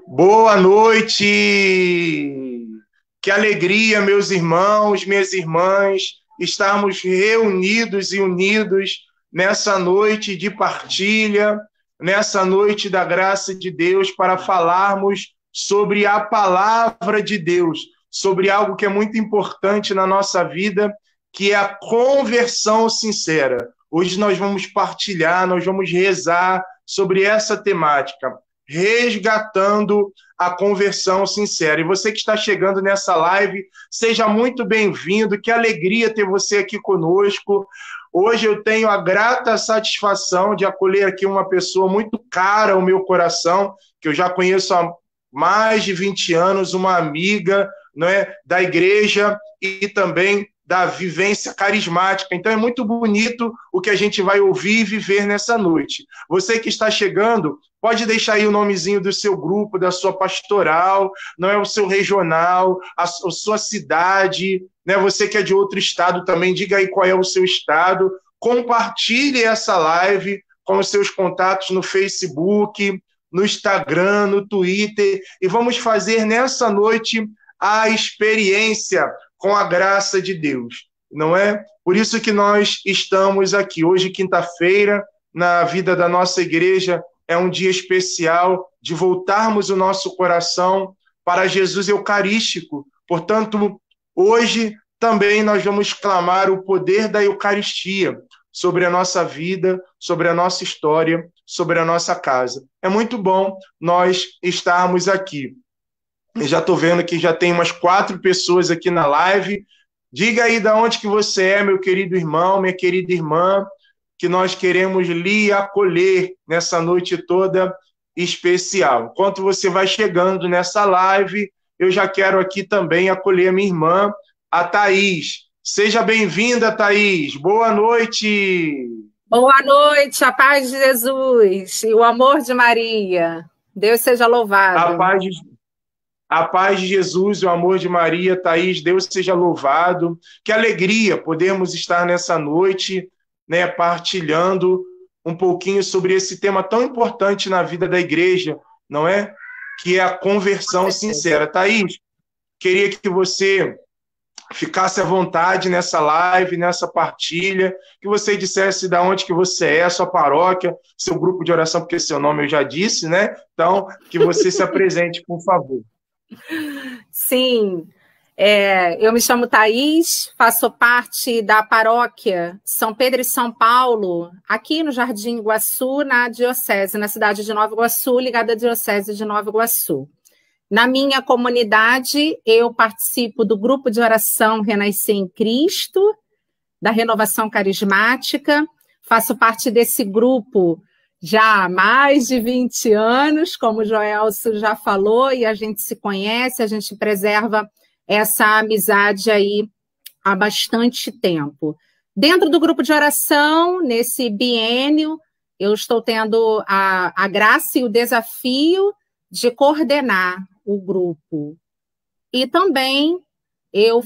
Boa noite! Que alegria, meus irmãos, minhas irmãs, estarmos reunidos e unidos nessa noite de partilha, nessa noite da graça de Deus, para falarmos sobre a palavra de Deus, sobre algo que é muito importante na nossa vida, que é a conversão sincera. Hoje nós vamos partilhar, nós vamos rezar sobre essa temática, resgatando a conversão sincera. E você que está chegando nessa live, seja muito bem-vindo, que alegria ter você aqui conosco. Hoje eu tenho a grata satisfação de acolher aqui uma pessoa muito cara ao meu coração, que eu já conheço há mais de 20 anos, uma amiga, não é, da igreja e também da vivência carismática. Então é muito bonito o que a gente vai ouvir e viver nessa noite. Você que está chegando, pode deixar aí o nomezinho do seu grupo, da sua pastoral, não é, o seu regional, a sua cidade, né? Você que é de outro estado também, diga aí qual é o seu estado. Compartilhe essa live com os seus contatos no Facebook, no Instagram, no Twitter, e vamos fazer nessa noite a experiência com a graça de Deus, não é? Por isso que nós estamos aqui. Hoje, quinta-feira, na vida da nossa igreja, é um dia especial de voltarmos o nosso coração para Jesus Eucarístico. Portanto, hoje também nós vamos clamar o poder da Eucaristia sobre a nossa vida, sobre a nossa história, sobre a nossa casa. É muito bom nós estarmos aqui. Eu já estou vendo que já tem umas 4 pessoas aqui na live. Diga aí de onde que você é, meu querido irmão, minha querida irmã, que nós queremos lhe acolher nessa noite toda especial. Enquanto você vai chegando nessa live, eu já quero aqui também acolher a minha irmã, a Thaís. Seja bem-vinda, Thaís. Boa noite. Boa noite, a paz de Jesus e o amor de Maria. Deus seja louvado. A paz de Jesus, o amor de Maria, Thaís, Deus seja louvado. Que alegria podermos estar nessa noite, né, partilhando um pouquinho sobre esse tema tão importante na vida da igreja, não é? Que é a conversão sincera. Thaís, queria que você ficasse à vontade nessa live, nessa partilha, que você dissesse de onde que você é, sua paróquia, seu grupo de oração, porque seu nome eu já disse, né? Então, que você se apresente, por favor. Sim, eu me chamo Thaís, faço parte da paróquia São Pedro e São Paulo, aqui no Jardim Iguaçu, na diocese, na cidade de Nova Iguaçu, ligada à diocese de Nova Iguaçu. Na minha comunidade, eu participo do grupo de oração Renascer em Cristo, da Renovação Carismática, faço parte desse grupo já há mais de 20 anos, como o Joelso já falou, e a gente se conhece, a gente preserva essa amizade aí há bastante tempo. Dentro do grupo de oração, nesse biênio, eu estou tendo a graça e o desafio de coordenar o grupo. E também eu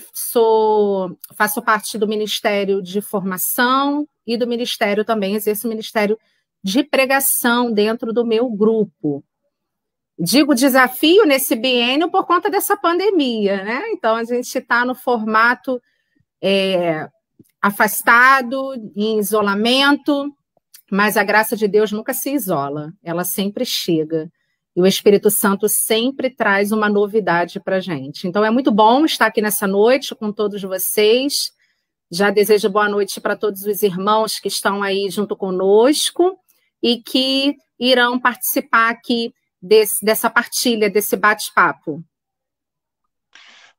faço parte do Ministério de Formação e do Ministério também, exerço o Ministério de Pregação dentro do meu grupo. Digo desafio nesse biênio por conta dessa pandemia, né? Então, a gente está no formato afastado, em isolamento, mas a graça de Deus nunca se isola, ela sempre chega. E o Espírito Santo sempre traz uma novidade para a gente. Então, é muito bom estar aqui nessa noite com todos vocês. Já desejo boa noite para todos os irmãos que estão aí junto conosco e que irão participar aqui dessa partilha, desse bate-papo.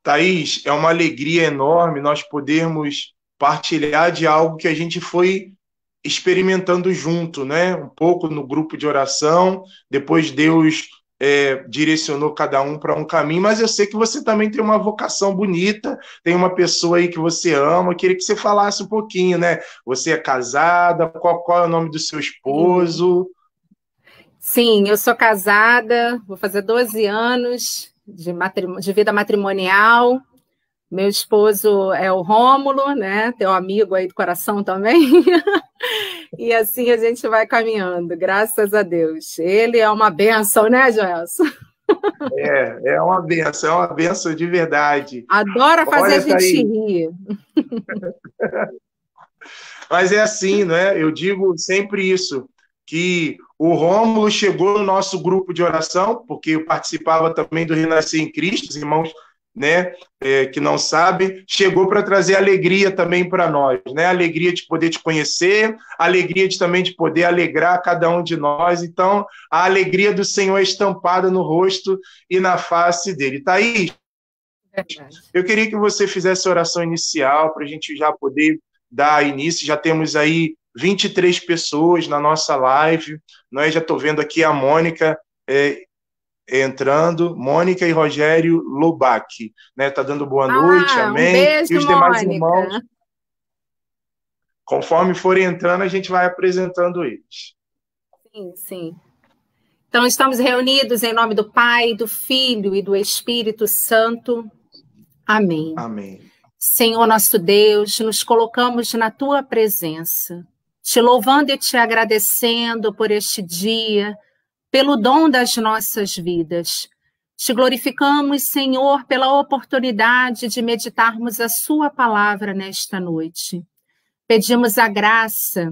Thaís, é uma alegria enorme nós podermos partilhar de algo que a gente foi experimentando junto, né? Um pouco no grupo de oração, depois Deus direcionou cada um para um caminho, mas eu sei que você também tem uma vocação bonita, tem uma pessoa aí que você ama, eu queria que você falasse um pouquinho, né? Você é casada, qual é o nome do seu esposo? Sim, eu sou casada, vou fazer 12 anos de vida matrimonial, Meu esposo é o Rômulo, né? Teu amigo aí do coração também. E assim a gente vai caminhando, graças a Deus. Ele é uma bênção, né, Joelson? É uma benção de verdade. Adora fazer a Olha, gente Thaís, rir. mas é assim, né? Eu digo sempre isso, que o Rômulo chegou no nosso grupo de oração, porque eu participava também do Renascer em Cristo, os irmãos, né, que não sabem, chegou para trazer alegria também para nós, né? Alegria de poder te conhecer, alegria de também de poder alegrar cada um de nós. Então, a alegria do Senhor é estampada no rosto e na face dele. Thaís, Verdade. eu queria que você fizesse a oração inicial para a gente já poder dar início. Já temos aí 23 pessoas na nossa live. Nós já estou vendo aqui a Mônica entrando, Mônica e Rogério Lobac, né? Tá dando boa noite, amém. Um beijo, e os demais Mônica. irmãos, conforme forem entrando, a gente vai apresentando eles. Sim, sim. Então, estamos reunidos em nome do Pai, do Filho e do Espírito Santo. Amém. Amém. Senhor nosso Deus, nos colocamos na Tua presença, te louvando e te agradecendo por este dia, pelo dom das nossas vidas. Te glorificamos, Senhor, pela oportunidade de meditarmos a Sua palavra nesta noite. Pedimos a graça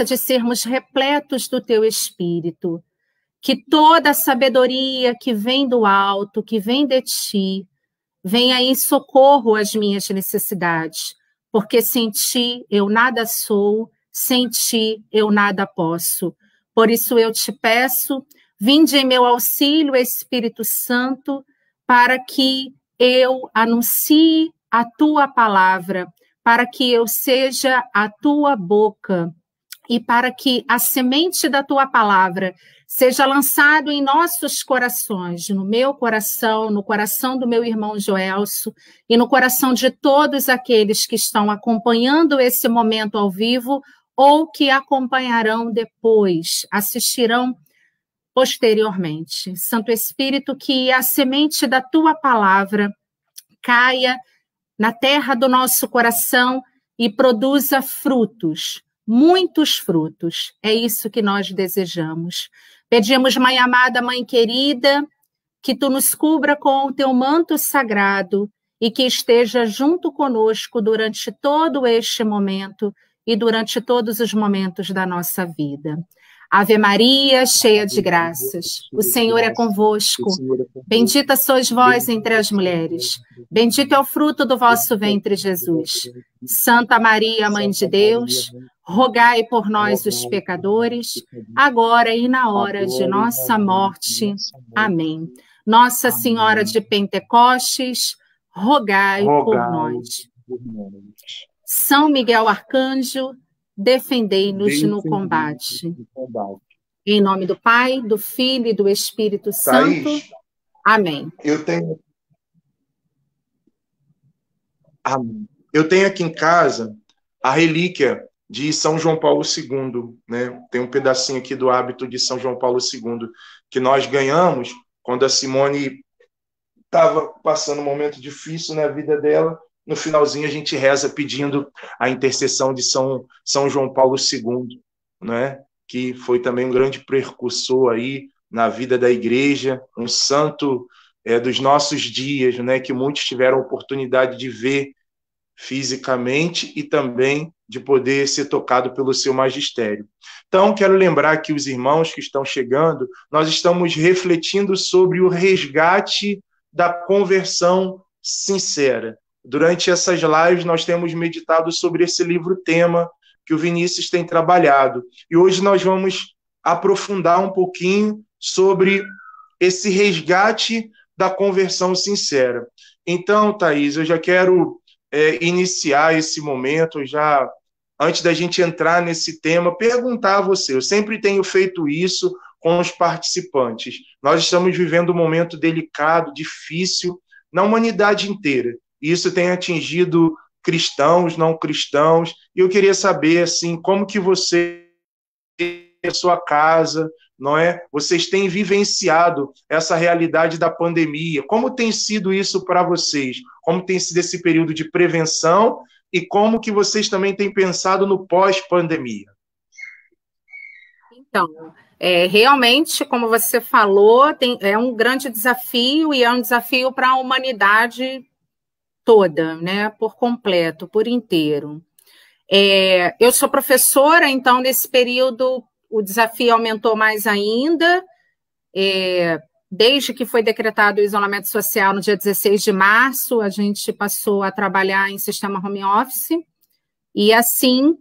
de sermos repletos do Teu Espírito, que toda a sabedoria que vem do alto, que vem de Ti, venha em socorro às minhas necessidades, porque sem Ti eu nada sou, sem Ti eu nada posso. Por isso eu te peço, vinde em meu auxílio, Espírito Santo, para que eu anuncie a Tua palavra, para que eu seja a Tua boca e para que a semente da Tua palavra seja lançado em nossos corações, no meu coração, no coração do meu irmão Joelso e no coração de todos aqueles que estão acompanhando esse momento ao vivo ou que acompanharão depois, assistirão posteriormente. Santo Espírito, que a semente da Tua palavra caia na terra do nosso coração e produza frutos, muitos frutos. É isso que nós desejamos. Pedimos, Mãe amada, Mãe querida, que Tu nos cubra com o Teu manto sagrado e que esteja junto conosco durante todo este momento e durante todos os momentos da nossa vida. Ave Maria, cheia de graças, o Senhor é convosco. Bendita sois vós entre as mulheres. Bendito é o fruto do vosso ventre, Jesus. Santa Maria, Mãe de Deus, rogai por nós, os pecadores, agora e na hora de nossa morte. Amém. Nossa Senhora de Pentecostes, rogai por nós. São Miguel Arcanjo, defendei-nos no combate. Em nome do Pai, do Filho e do Espírito Santo. Thaís, amém. Eu tenho aqui em casa a relíquia de São João Paulo II, né? Tem um pedacinho aqui do hábito de São João Paulo II que nós ganhamos quando a Simone estava passando um momento difícil na vida dela. No finalzinho a gente reza pedindo a intercessão de São João Paulo II, né? Que foi também um grande precursor aí na vida da igreja, um santo dos nossos dias, né? Que muitos tiveram a oportunidade de ver fisicamente e também de poder ser tocado pelo seu magistério. Então, quero lembrar aqui os irmãos que estão chegando, nós estamos refletindo sobre o resgate da conversão sincera. Durante essas lives, nós temos meditado sobre esse livro-tema que o Vinícius tem trabalhado. E hoje nós vamos aprofundar um pouquinho sobre esse resgate da conversão sincera. Então, Thaís, eu já quero iniciar esse momento, já antes da gente entrar nesse tema, perguntar a você. Eu sempre tenho feito isso com os participantes. Nós estamos vivendo um momento delicado, difícil, na humanidade inteira. Isso tem atingido cristãos, não cristãos, e eu queria saber, assim, como que você a sua casa, não é? Vocês têm vivenciado essa realidade da pandemia. Como tem sido isso para vocês? Como tem sido esse período de prevenção e como que vocês também têm pensado no pós-pandemia? Então, realmente, como você falou, é um grande desafio e é um desafio para a humanidade toda, né? Por completo, por inteiro. Eu sou professora, então, nesse período, o desafio aumentou mais ainda. Desde que foi decretado o isolamento social no dia 16 de março, a gente passou a trabalhar em sistema home office, e assim,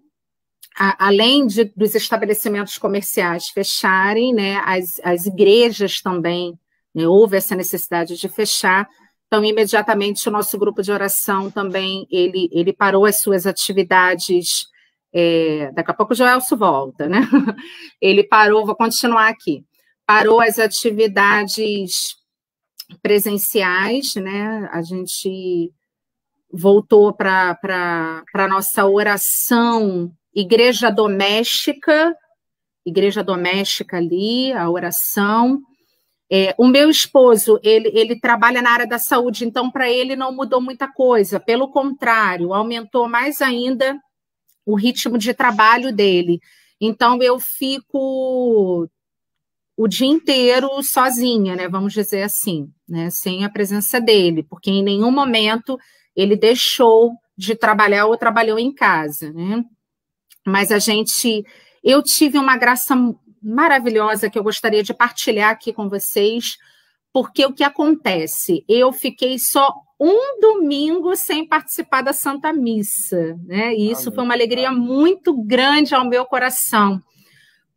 além dos estabelecimentos comerciais fecharem, né, as igrejas também, né, houve essa necessidade de fechar. Então, imediatamente, o nosso grupo de oração também, ele parou as suas atividades. Daqui a pouco o Joelso volta, né? Ele parou, vou continuar aqui. Parou as atividades presenciais, né? A gente voltou para a nossa oração, igreja doméstica ali, a oração. O meu esposo, ele trabalha na área da saúde, então para ele não mudou muita coisa, pelo contrário, aumentou mais ainda o ritmo de trabalho dele. Então eu fico o dia inteiro sozinha, né, vamos dizer assim, né, sem a presença dele, porque em nenhum momento ele deixou de trabalhar ou trabalhou em casa, né? Mas eu tive uma graça maravilhosa que eu gostaria de partilhar aqui com vocês, porque o que acontece? Eu fiquei só um domingo sem participar da Santa Missa, né? E isso foi uma alegria muito grande ao meu coração,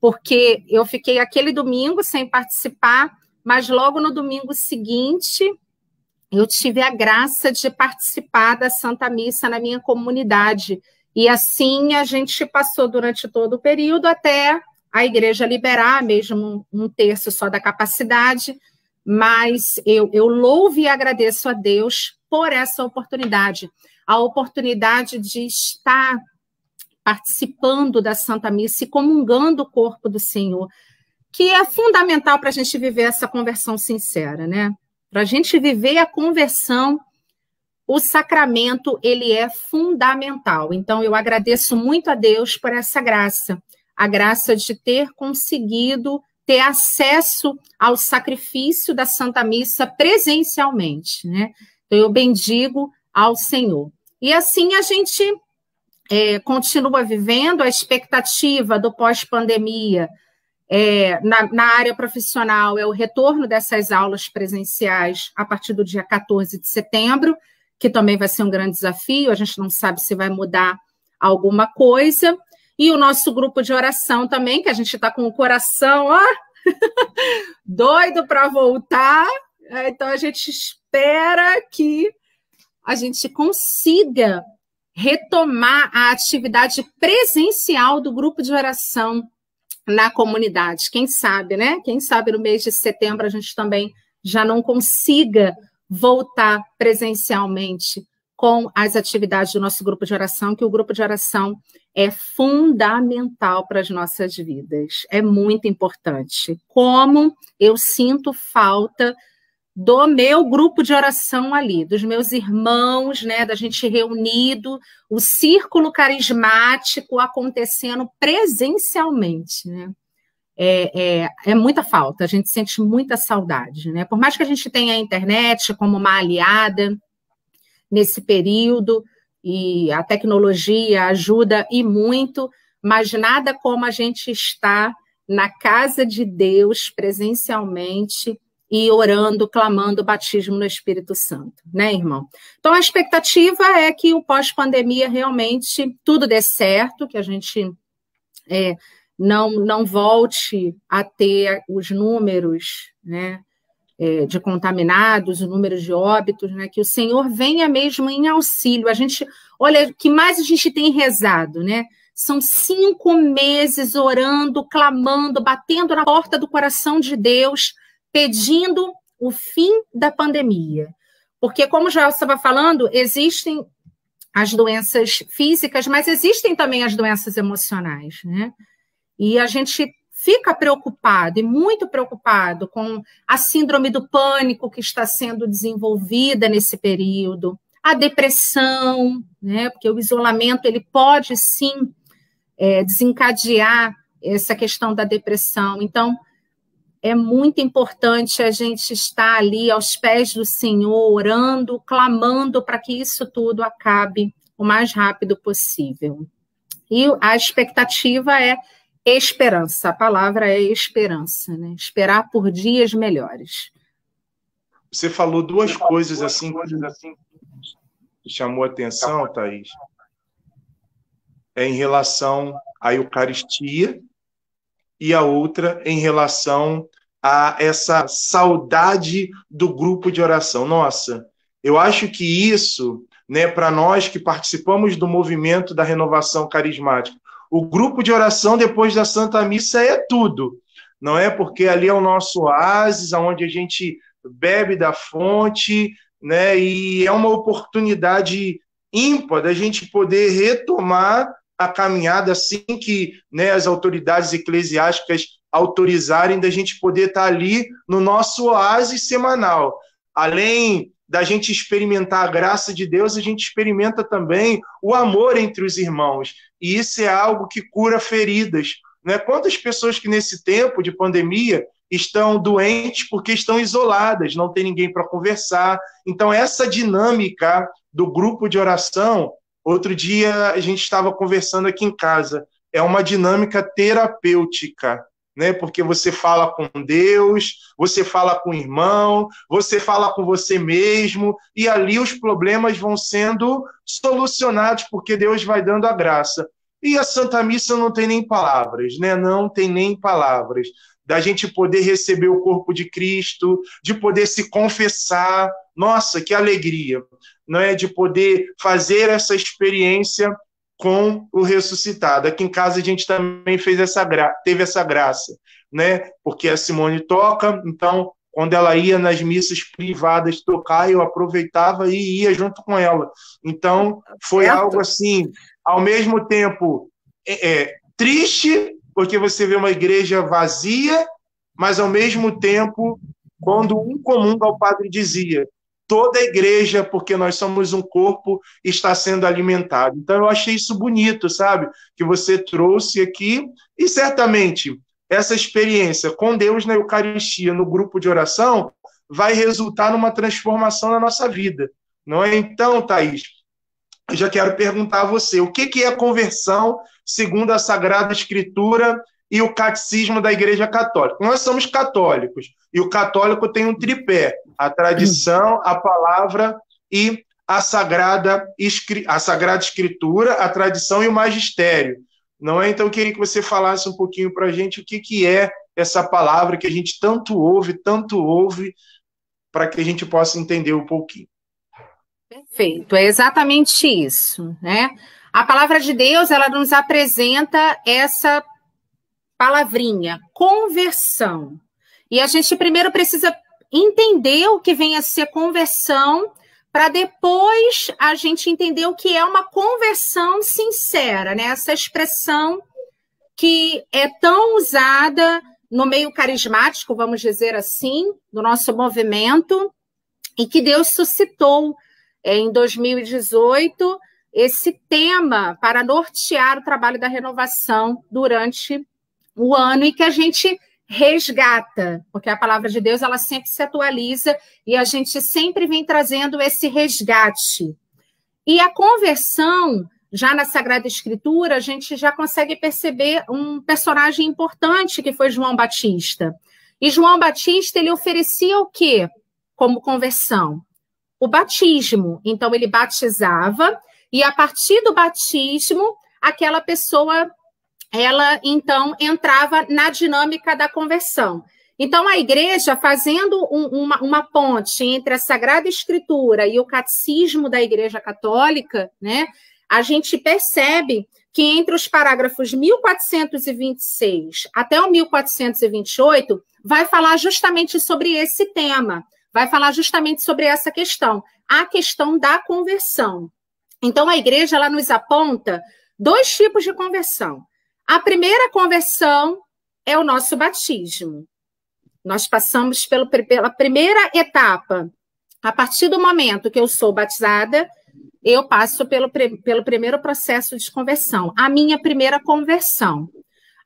porque eu fiquei aquele domingo sem participar, mas logo no domingo seguinte eu tive a graça de participar da Santa Missa na minha comunidade. E assim a gente passou durante todo o período até a igreja liberar, mesmo um terço só da capacidade, mas eu louvo e agradeço a Deus por essa oportunidade, a oportunidade de estar participando da Santa Missa e comungando o corpo do Senhor, que é fundamental para a gente viver essa conversão sincera, né? Para a gente viver a conversão, o sacramento, ele é fundamental. Então, eu agradeço muito a Deus por essa graça, a graça de ter conseguido ter acesso ao sacrifício da Santa Missa presencialmente, né? Então, eu bendigo ao Senhor. E assim a gente continua vivendo a expectativa do pós-pandemia. Na área profissional, é o retorno dessas aulas presenciais a partir do dia 14 de setembro, que também vai ser um grande desafio, a gente não sabe se vai mudar alguma coisa. E o nosso grupo de oração também, que a gente está com o coração doido para voltar. Então, a gente espera que a gente consiga retomar a atividade presencial do grupo de oração na comunidade. Quem sabe, né? Quem sabe no mês de setembro a gente também já não consiga voltar presencialmente com as atividades do nosso grupo de oração, que o grupo de oração é fundamental para as nossas vidas, é muito importante. Como eu sinto falta do meu grupo de oração ali, dos meus irmãos, né, da gente reunido, o círculo carismático acontecendo presencialmente, né? É muita falta, a gente sente muita saudade, né? Por mais que a gente tenha a internet como uma aliada nesse período, e a tecnologia ajuda e muito, mas nada como a gente estar na casa de Deus presencialmente e orando, clamando o batismo no Espírito Santo, né, irmão? Então, a expectativa é que o pós-pandemia realmente tudo dê certo, que a gente não volte a ter os números, né, de contaminados, o número de óbitos, né, que o Senhor venha mesmo em auxílio. Olha, o que mais a gente tem rezado, né? São 5 meses orando, clamando, batendo na porta do coração de Deus, pedindo o fim da pandemia. Porque, como já estava falando, existem as doenças físicas, mas existem também as doenças emocionais, né? E a gente fica preocupado, e muito preocupado, com a síndrome do pânico que está sendo desenvolvida nesse período, a depressão, né? Porque o isolamento ele pode, sim, desencadear essa questão da depressão. Então, é muito importante a gente estar ali aos pés do Senhor, orando, clamando para que isso tudo acabe o mais rápido possível. E a expectativa é esperança, a palavra é esperança, né? Esperar por dias melhores. Você falou duas coisas assim que chamou a atenção, Thaís, em relação à Eucaristia, e a outra em relação a essa saudade do grupo de oração. Nossa, eu acho que isso, né, para nós que participamos do movimento da renovação carismática, o grupo de oração depois da Santa Missa é tudo, não é? Porque ali é o nosso oásis, onde a gente bebe da fonte, né? E é uma oportunidade ímpar da gente poder retomar a caminhada assim que, né, as autoridades eclesiásticas autorizarem, da gente poder estar ali no nosso oásis semanal. Além da gente experimentar a graça de Deus, a gente experimenta também o amor entre os irmãos. E isso é algo que cura feridas, né? Quantas pessoas que nesse tempo de pandemia estão doentes porque estão isoladas, não tem ninguém para conversar. Então, essa dinâmica do grupo de oração, outro dia a gente estava conversando aqui em casa, é uma dinâmica terapêutica, né? Porque você fala com Deus, você fala com o irmão, você fala com você mesmo, e ali os problemas vão sendo solucionados, porque Deus vai dando a graça. E a Santa Missa não tem nem palavras, né? Não tem nem palavras. Da gente poder receber o corpo de Cristo, de poder se confessar. Nossa, que alegria, não é? De poder fazer essa experiência com o ressuscitado. Aqui em casa a gente também teve essa graça, né? Porque a Simone toca, então, quando ela ia nas missas privadas tocar, eu aproveitava e ia junto com ela. Então, foi algo assim, ao mesmo tempo triste, porque você vê uma igreja vazia, mas ao mesmo tempo, quando um comunga, o padre dizia: toda a igreja, porque nós somos um corpo, está sendo alimentado. Então, eu achei isso bonito, sabe? Que você trouxe aqui, e certamente essa experiência com Deus na Eucaristia, no grupo de oração, vai resultar numa transformação na nossa vida, não é? Então, Thaís, eu já quero perguntar a você, o que é a conversão segundo a Sagrada Escritura e o Catecismo da Igreja Católica? Nós somos católicos, e o católico tem um tripé: a tradição, a palavra e a Sagrada Escritura, a tradição e o magistério. Não é? Então, eu queria que você falasse um pouquinho para a gente o que é essa palavra que a gente tanto ouve, para que a gente possa entender um pouquinho. Perfeito, é exatamente isso, né? A palavra de Deus, ela nos apresenta essa palavrinha, conversão. E a gente primeiro precisa entender o que vem a ser conversão, para depois a gente entender o que é uma conversão sincera, né? Essa expressão que é tão usada no meio carismático, vamos dizer assim, do nosso movimento, e que Deus suscitou em 2018 esse tema para nortear o trabalho da renovação durante o ano, e que a gente resgata, porque a palavra de Deus ela sempre se atualiza e a gente sempre vem trazendo esse resgate. E a conversão, já na Sagrada Escritura, a gente já consegue perceber um personagem importante que foi João Batista. E João Batista, ele oferecia o quê como conversão? O batismo. Então, ele batizava, e a partir do batismo, aquela pessoa, ela, então, entrava na dinâmica da conversão. Então, a igreja, fazendo uma ponte entre a Sagrada Escritura e o Catecismo da Igreja Católica, né, a gente percebe que entre os parágrafos 1426 até o 1428, vai falar justamente sobre esse tema, vai falar justamente sobre essa questão, a questão da conversão. Então, a igreja ela nos aponta dois tipos de conversão. A primeira conversão é o nosso batismo. Nós passamos pela primeira etapa. A partir do momento que eu sou batizada, eu passo pelo primeiro processo de conversão, a minha primeira conversão.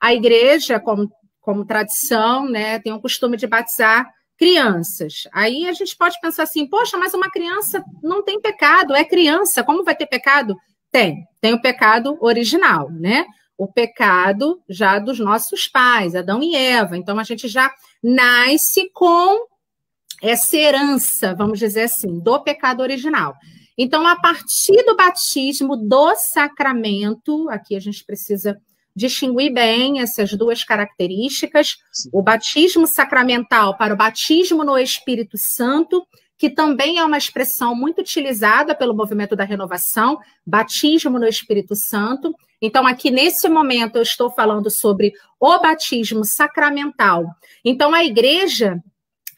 A igreja, como tradição, né, tem o costume de batizar crianças. Aí a gente pode pensar assim, poxa, mas uma criança não tem pecado, é criança, como vai ter pecado? Tem o pecado original, né? O pecado já dos nossos pais, Adão e Eva. Então, a gente já nasce com essa herança, vamos dizer assim, do pecado original. Então, a partir do batismo, do sacramento, aqui a gente precisa distinguir bem essas duas características, o batismo sacramental para o batismo no Espírito Santo, que também é uma expressão muito utilizada pelo movimento da renovação, batismo no Espírito Santo. Então, aqui nesse momento, eu estou falando sobre o batismo sacramental. Então, a igreja,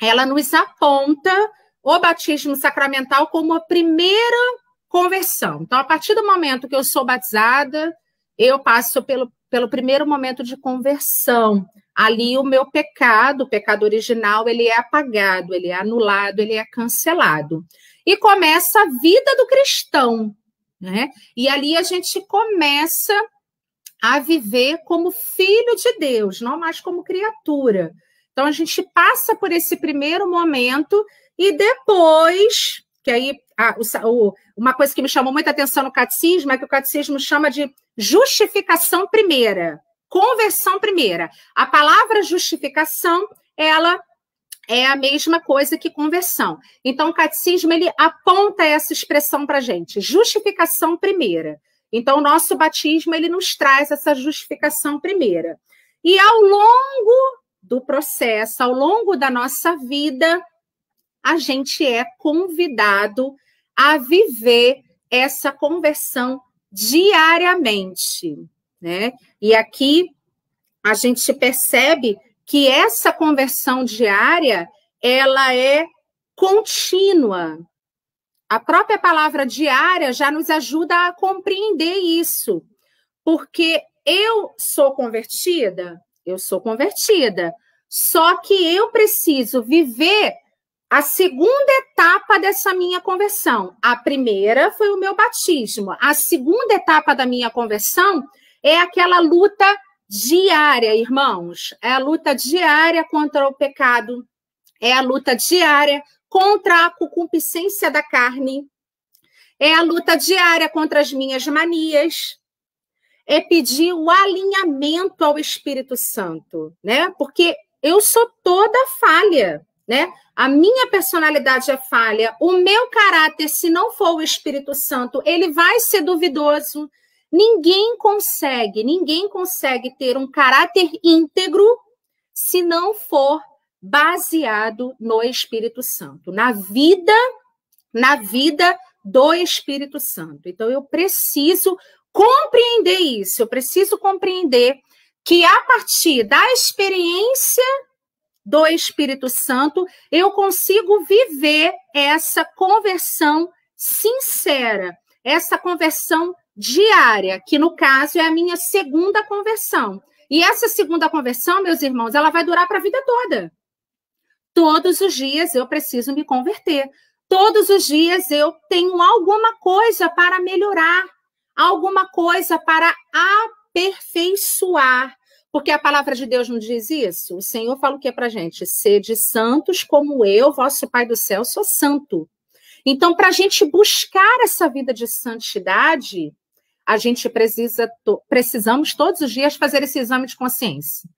ela nos aponta o batismo sacramental como a primeira conversão. Então, a partir do momento que eu sou batizada, eu passo pelo primeiro momento de conversão. Ali o meu pecado, o pecado original, ele é apagado, ele é anulado, ele é cancelado. E começa a vida do cristão, né? E ali a gente começa a viver como filho de Deus, não mais como criatura. Então, a gente passa por esse primeiro momento e depois, que aí uma coisa que me chamou muita atenção no catecismo é que o catecismo chama de justificação primeira, conversão primeira. A palavra justificação, ela é a mesma coisa que conversão. Então, o catecismo, ele aponta essa expressão para a gente, justificação primeira. Então, o nosso batismo, ele nos traz essa justificação primeira. E ao longo do processo, ao longo da nossa vida, a gente é convidado a viver essa conversão diariamente, né? E aqui a gente percebe que essa conversão diária, ela é contínua. A própria palavra diária já nos ajuda a compreender isso, porque eu sou convertida, só que eu preciso viver a segunda etapa dessa minha conversão. A primeira foi o meu batismo. A segunda etapa da minha conversão é aquela luta diária, irmãos. É a luta diária contra o pecado. É a luta diária contra a concupiscência da carne. É a luta diária contra as minhas manias. É pedir o alinhamento ao Espírito Santo, né? Porque eu sou toda falha, né? A minha personalidade é falha, o meu caráter, se não for o Espírito Santo, ele vai ser duvidoso. Ninguém consegue ter um caráter íntegro se não for baseado no Espírito Santo, na vida do Espírito Santo. Então, eu preciso compreender isso, eu preciso compreender que a partir da experiência do Espírito Santo, eu consigo viver essa conversão sincera, essa conversão diária, que no caso é a minha segunda conversão. E essa segunda conversão, meus irmãos, ela vai durar para a vida toda. Todos os dias eu preciso me converter. Todos os dias eu tenho alguma coisa para melhorar, alguma coisa para aperfeiçoar. Porque a palavra de Deus não diz isso? O Senhor fala o que para a gente? Sede santos como eu, vosso Pai do céu, sou santo. Então, para a gente buscar essa vida de santidade, a gente precisamos todos os dias fazer esse exame de consciência.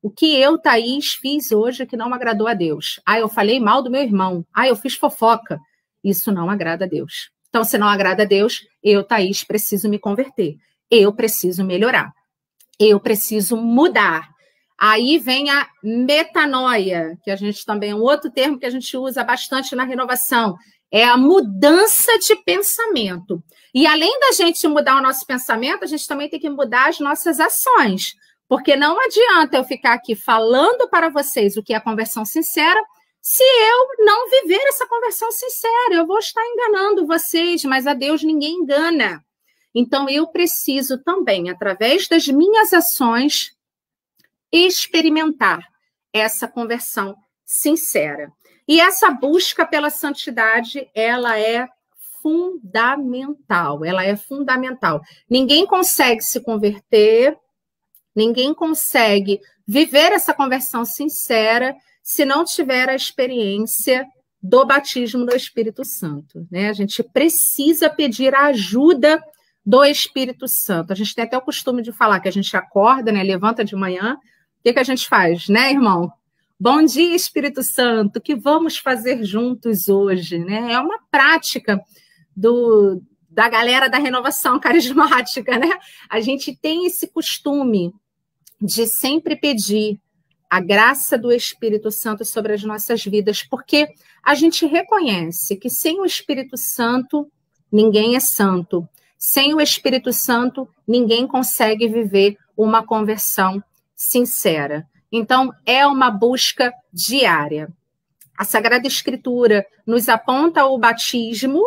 O que eu, Thaís, fiz hoje que não agradou a Deus? Eu falei mal do meu irmão. Eu fiz fofoca. Isso não agrada a Deus. Então, se não agrada a Deus, eu, Thaís, preciso me converter. Eu preciso melhorar. Eu preciso mudar. Aí vem a metanoia, que a gente também é um outro termo que a gente usa bastante na renovação. É a mudança de pensamento. E além da gente mudar o nosso pensamento, a gente também tem que mudar as nossas ações. Porque não adianta eu ficar aqui falando para vocês o que é a conversão sincera, se eu não viver essa conversão sincera. Eu vou estar enganando vocês, mas a Deus ninguém engana. Então, eu preciso também, através das minhas ações, experimentar essa conversão sincera. E essa busca pela santidade, ela é fundamental, ela é fundamental. Ninguém consegue se converter, ninguém consegue viver essa conversão sincera se não tiver a experiência do batismo do Espírito Santo, né? A gente precisa pedir a ajuda do Espírito Santo. A gente tem até o costume de falar que a gente acorda, né? Levanta de manhã, o que a gente faz, né, irmão? Bom dia, Espírito Santo, o que vamos fazer juntos hoje, né? É uma prática da galera da renovação carismática, né? A gente tem esse costume de sempre pedir a graça do Espírito Santo sobre as nossas vidas, porque a gente reconhece que sem o Espírito Santo, ninguém é santo. Sem o Espírito Santo, ninguém consegue viver uma conversão sincera. Então, é uma busca diária. A Sagrada Escritura nos aponta o batismo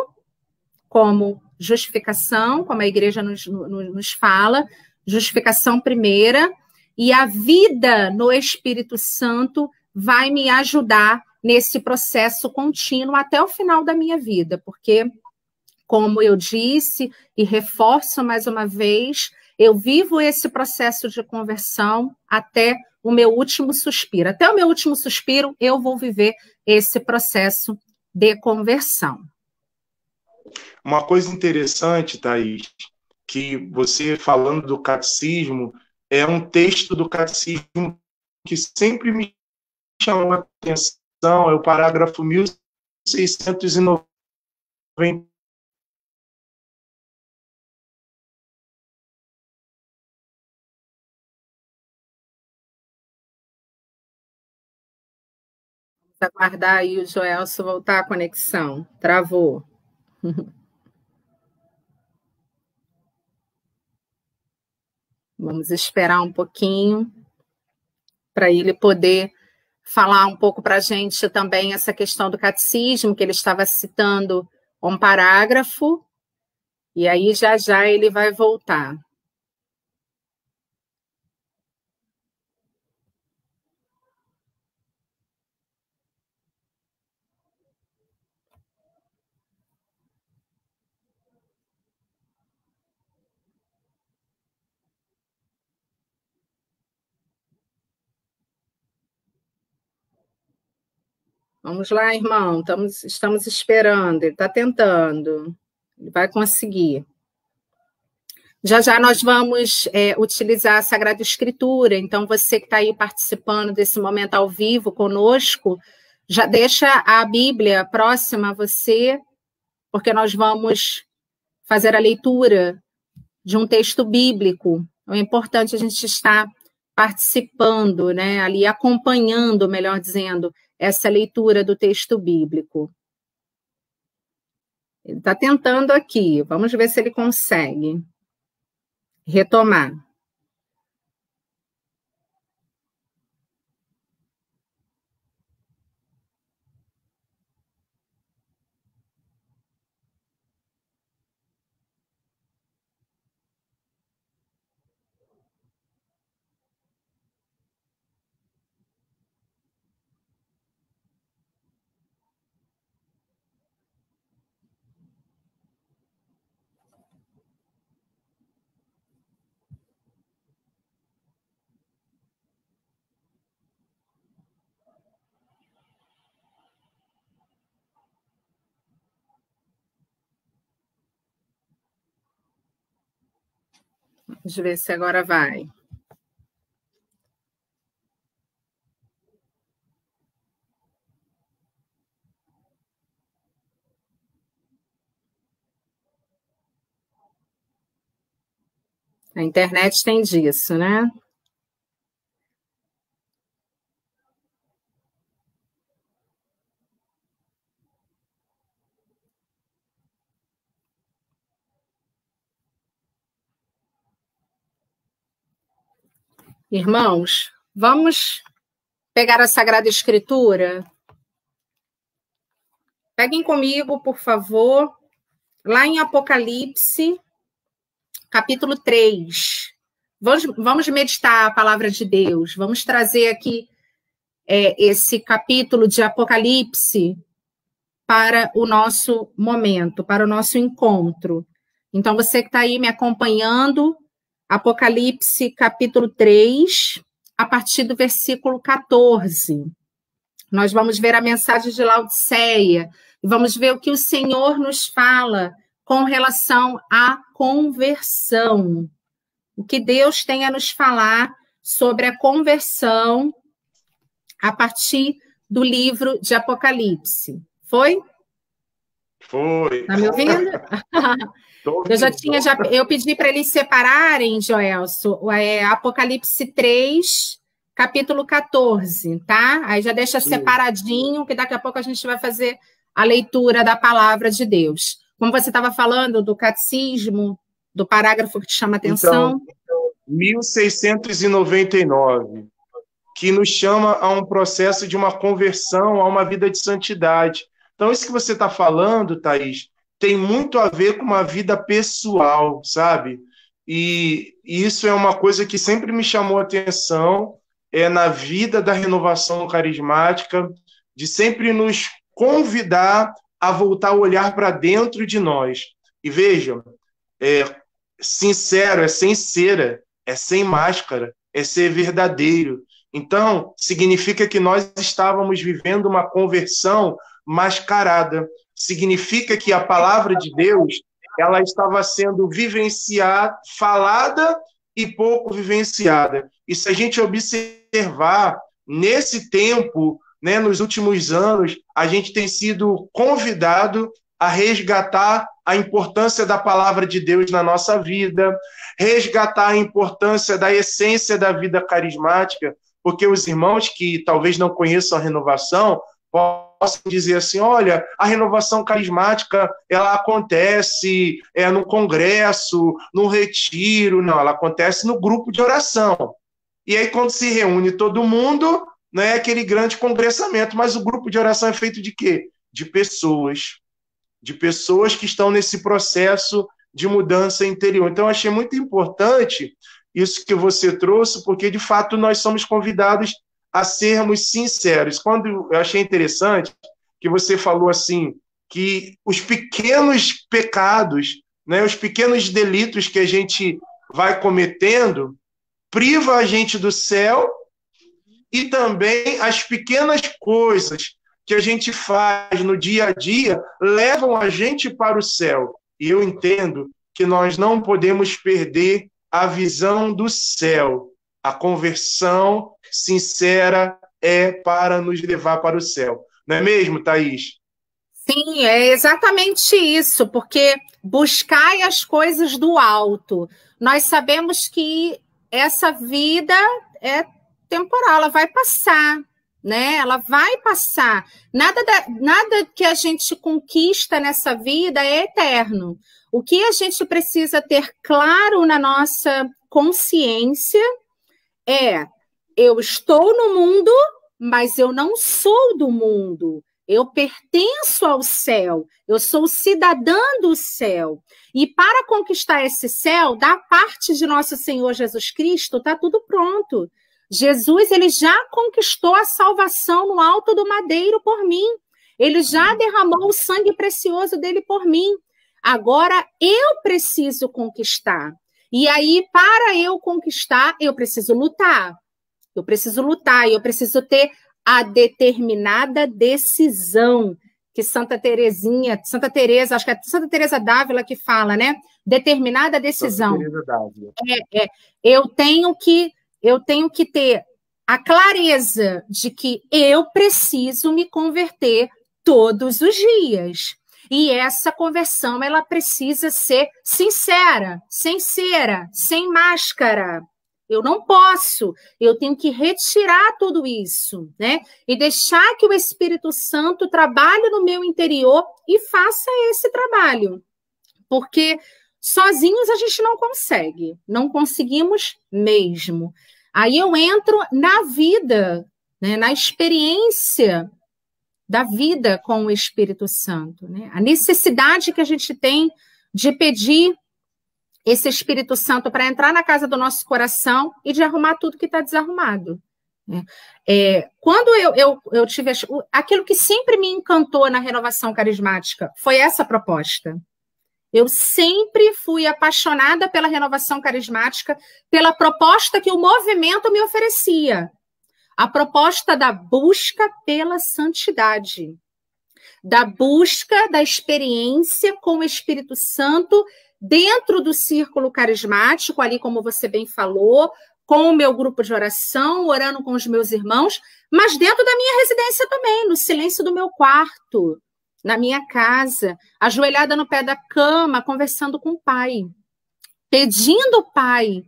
como justificação, como a igreja nos fala, justificação primeira, e a vida no Espírito Santo vai me ajudar nesse processo contínuo até o final da minha vida, porque, como eu disse e reforço mais uma vez, eu vivo esse processo de conversão até o meu último suspiro. Até o meu último suspiro, eu vou viver esse processo de conversão. Uma coisa interessante, Thaís, que você falando do catecismo, é um texto do catecismo que sempre me chamou a atenção, é o parágrafo 1690. Vamos aguardar aí o Joelso voltar à conexão. Travou. Vamos esperar um pouquinho para ele poder falar um pouco para a gente também essa questão do catecismo, que ele estava citando um parágrafo, e aí já já ele vai voltar. Vamos lá, irmão, estamos esperando, ele está tentando, ele vai conseguir. Já já nós vamos utilizar a Sagrada Escritura, então você que está aí participando desse momento ao vivo conosco, já deixa a Bíblia próxima a você, porque nós vamos fazer a leitura de um texto bíblico. É importante a gente estar participando, né, ali acompanhando, melhor dizendo, essa leitura do texto bíblico. Ele está tentando aqui, vamos ver se ele consegue retomar. Vamos ver se agora vai. A internet tem disso, né? Irmãos, vamos pegar a Sagrada Escritura? Peguem comigo, por favor, lá em Apocalipse, capítulo 3, Vamos meditar a palavra de Deus. Vamos trazer aqui esse capítulo de Apocalipse para o nosso momento, para o nosso encontro. Então, você que está aí me acompanhando, Apocalipse capítulo 3, a partir do versículo 14. Nós vamos ver a mensagem de Laodiceia, e vamos ver o que o Senhor nos fala com relação à conversão. O que Deus tem a nos falar sobre a conversão a partir do livro de Apocalipse. Foi? Foi. Está me ouvindo? Eu pedi para eles separarem, Joelso, Apocalipse 3, capítulo 14, tá? Aí já deixa separadinho, que daqui a pouco a gente vai fazer a leitura da palavra de Deus. Como você estava falando do catecismo, do parágrafo que te chama a atenção? Então, 1699, que nos chama a um processo de uma conversão, a uma vida de santidade. Então, isso que você está falando, Thaís, tem muito a ver com uma vida pessoal, sabe? E isso é uma coisa que sempre me chamou a atenção, na vida da renovação carismática, de sempre nos convidar a voltar a olhar para dentro de nós. E vejam, sincero, é sem cera, é sem máscara, é ser verdadeiro. Então, significa que nós estávamos vivendo uma conversão mascarada. Significa que a palavra de Deus, ela estava sendo vivenciada, falada e pouco vivenciada. E se a gente observar, nesse tempo, né, nos últimos anos, a gente tem sido convidado a resgatar a importância da palavra de Deus na nossa vida, resgatar a importância da essência da vida carismática, porque os irmãos que talvez não conheçam a renovação possam dizer assim, olha, a renovação carismática, ela acontece no congresso, no retiro, não, ela acontece no grupo de oração. E aí, quando se reúne todo mundo, não é aquele grande congressamento, mas o grupo de oração é feito de quê? De pessoas que estão nesse processo de mudança interior. Então, eu achei muito importante isso que você trouxe, porque, de fato, nós somos convidados a sermos sinceros. Quando eu achei interessante que você falou assim, que os pequenos pecados, né, os pequenos delitos que a gente vai cometendo, priva a gente do céu, e também as pequenas coisas que a gente faz no dia a dia levam a gente para o céu. E eu entendo que nós não podemos perder a visão do céu. A conversão sincera é para nos levar para o céu. Não é mesmo, Thaís? Sim, é exatamente isso, porque buscai as coisas do alto. Nós sabemos que essa vida é temporal, ela vai passar, né? Ela vai passar. Nada que a gente conquista nessa vida é eterno. O que a gente precisa ter claro na nossa consciência eu estou no mundo, mas eu não sou do mundo. Eu pertenço ao céu, eu sou cidadã do céu. E para conquistar esse céu, da parte de nosso Senhor Jesus Cristo, está tudo pronto. Jesus, ele já conquistou a salvação no alto do madeiro por mim. Ele já derramou o sangue precioso dele por mim. Agora eu preciso conquistar. E aí, para eu conquistar, eu preciso lutar. Eu preciso lutar e eu preciso ter a determinada decisão que Santa Teresa, acho que é Santa Teresa d'Ávila que fala, né? Determinada decisão. Santa Teresa d'Ávila. Eu tenho que ter a clareza de que eu preciso me converter todos os dias. E essa conversão, ela precisa ser sincera, sem cera, sem máscara. Eu não posso, eu tenho que retirar tudo isso, né? E deixar que o Espírito Santo trabalhe no meu interior e faça esse trabalho. Porque sozinhos a gente não consegue, não conseguimos mesmo. Aí eu entro na vida, né? Na experiência da vida com o Espírito Santo, né? A necessidade que a gente tem de pedir esse Espírito Santo para entrar na casa do nosso coração e de arrumar tudo que está desarrumado. Quando eu tive aquilo que sempre me encantou na renovação carismática foi essa proposta. Eu sempre fui apaixonada pela renovação carismática, pela proposta que o movimento me oferecia. A proposta da busca pela santidade, da busca da experiência com o Espírito Santo dentro do círculo carismático, ali como você bem falou, com o meu grupo de oração, orando com os meus irmãos, mas dentro da minha residência também, no silêncio do meu quarto, na minha casa, ajoelhada no pé da cama, conversando com o Pai, pedindo ao Pai,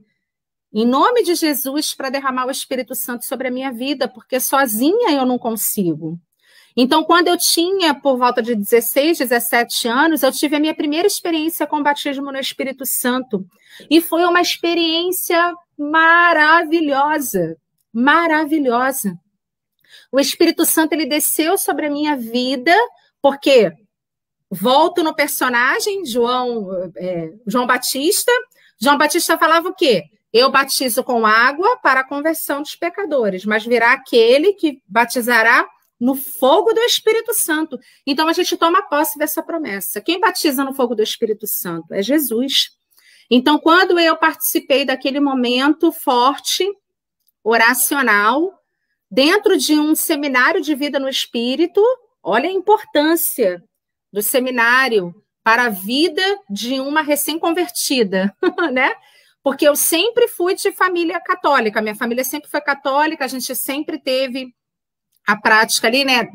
em nome de Jesus, para derramar o Espírito Santo sobre a minha vida, porque sozinha eu não consigo. Então, quando eu tinha por volta de 16, 17 anos, eu tive a minha primeira experiência com o batismo no Espírito Santo. E foi uma experiência maravilhosa, maravilhosa. O Espírito Santo, ele desceu sobre a minha vida, porque volto no personagem, João Batista. João Batista falava o quê? Eu batizo com água para a conversão dos pecadores, mas virá aquele que batizará no fogo do Espírito Santo. Então, a gente toma posse dessa promessa. Quem batiza no fogo do Espírito Santo? É Jesus. Então, quando eu participei daquele momento forte, oracional, dentro de um seminário de vida no Espírito, olha a importância do seminário para a vida de uma recém-convertida, né? Porque eu sempre fui de família católica, minha família sempre foi católica, a gente sempre teve a prática ali, né,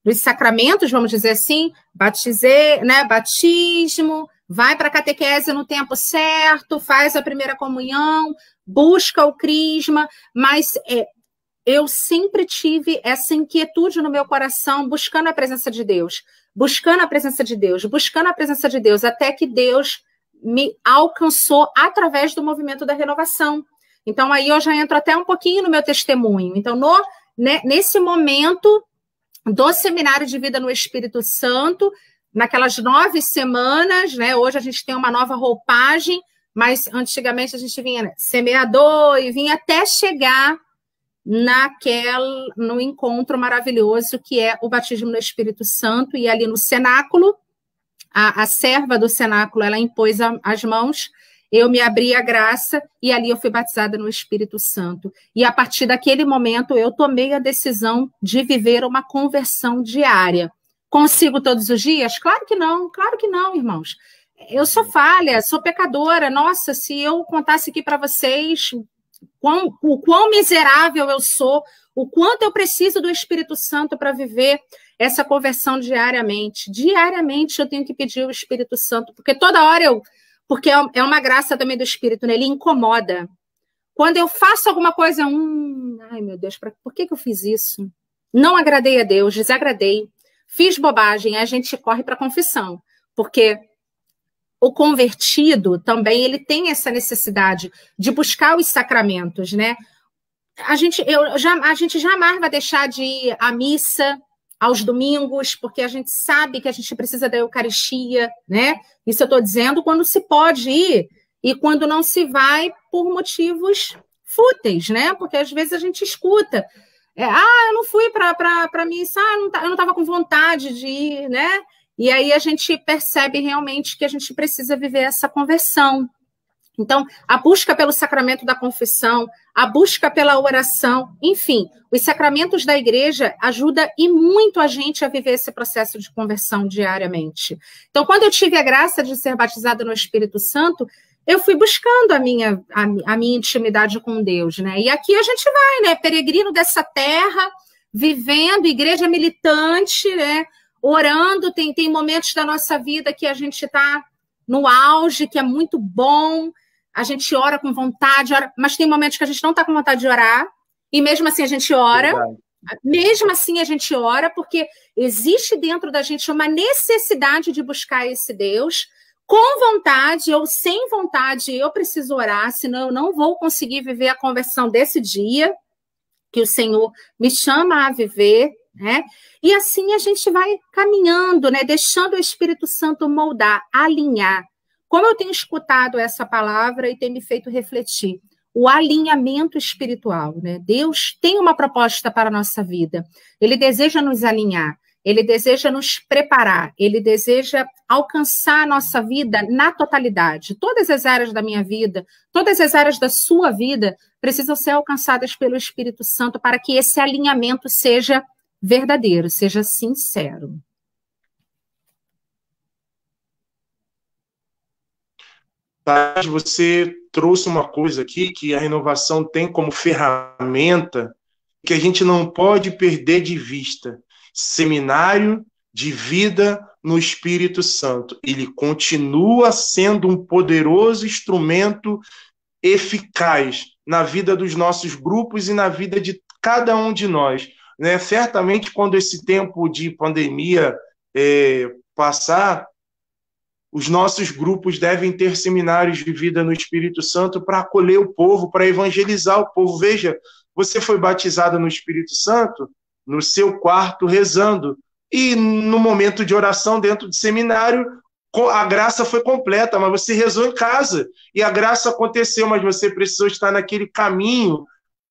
dos sacramentos, vamos dizer assim, batismo, vai para a catequese no tempo certo, faz a primeira comunhão, busca o crisma, mas eu sempre tive essa inquietude no meu coração, buscando a presença de Deus, buscando a presença de Deus, buscando a presença de Deus, até que Deus me alcançou através do movimento da renovação. Então, aí eu já entro até um pouquinho no meu testemunho. Então, nesse momento do seminário de vida no Espírito Santo, naquelas 9 semanas, né? Hoje a gente tem uma nova roupagem, mas antigamente a gente vinha semeador e vinha até chegar no encontro maravilhoso que é o batismo no Espírito Santo, e ali no cenáculo, a serva do cenáculo, ela impôs as mãos, eu me abri a graça e ali eu fui batizada no Espírito Santo. E a partir daquele momento eu tomei a decisão de viver uma conversão diária. Consigo todos os dias? Claro que não, irmãos. Eu sou falha, sou pecadora. Nossa, se eu contasse aqui para vocês o quão miserável eu sou, o quanto eu preciso do Espírito Santo para viver essa conversão diariamente. Diariamente eu tenho que pedir o Espírito Santo, porque toda hora porque é uma graça também do Espírito, né? Ele incomoda. Quando eu faço alguma coisa, ai meu Deus, por que eu fiz isso? Não agradei a Deus, desagradei, fiz bobagem, a gente corre para a confissão, porque o convertido também ele tem essa necessidade de buscar os sacramentos, né? A gente jamais vai deixar de ir à missa aos domingos, porque a gente sabe que a gente precisa da Eucaristia, né? Isso eu estou dizendo quando se pode ir e quando não se vai por motivos fúteis, né? Porque às vezes a gente escuta, eu não fui para missa, eu não estava com vontade de ir, né? E aí a gente percebe realmente que a gente precisa viver essa conversão. Então, a busca pelo sacramento da confissão, a busca pela oração, enfim, os sacramentos da igreja ajudam e muito a gente a viver esse processo de conversão diariamente. Então, quando eu tive a graça de ser batizada no Espírito Santo, eu fui buscando a minha intimidade com Deus, né? E aqui a gente vai, né? Peregrino dessa terra, vivendo, igreja militante, né? Orando, tem momentos da nossa vida que a gente está no auge, que é muito bom, a gente ora com vontade, mas tem momentos que a gente não está com vontade de orar, e mesmo assim a gente ora, porque existe dentro da gente uma necessidade de buscar esse Deus, com vontade ou sem vontade, eu preciso orar, senão eu não vou conseguir viver a conversão desse dia, que o Senhor me chama a viver, né? E assim a gente vai caminhando, né? Deixando o Espírito Santo moldar, alinhar, como eu tenho escutado essa palavra e tem me feito refletir. O alinhamento espiritual, né? Deus tem uma proposta para a nossa vida. Ele deseja nos alinhar, ele deseja nos preparar, ele deseja alcançar a nossa vida na totalidade. Todas as áreas da minha vida, todas as áreas da sua vida precisam ser alcançadas pelo Espírito Santo para que esse alinhamento seja verdadeiro, seja sincero. Você trouxe uma coisa aqui que a renovação tem como ferramenta que a gente não pode perder de vista. Seminário de vida no Espírito Santo. Ele continua sendo um poderoso instrumento eficaz na vida dos nossos grupos e na vida de cada um de nós, né? Certamente, quando esse tempo de pandemia passar, os nossos grupos devem ter seminários de vida no Espírito Santo para acolher o povo, para evangelizar o povo. Veja, você foi batizado no Espírito Santo no seu quarto rezando, e no momento de oração dentro do seminário, a graça foi completa, mas você rezou em casa, e a graça aconteceu, mas você precisou estar naquele caminho,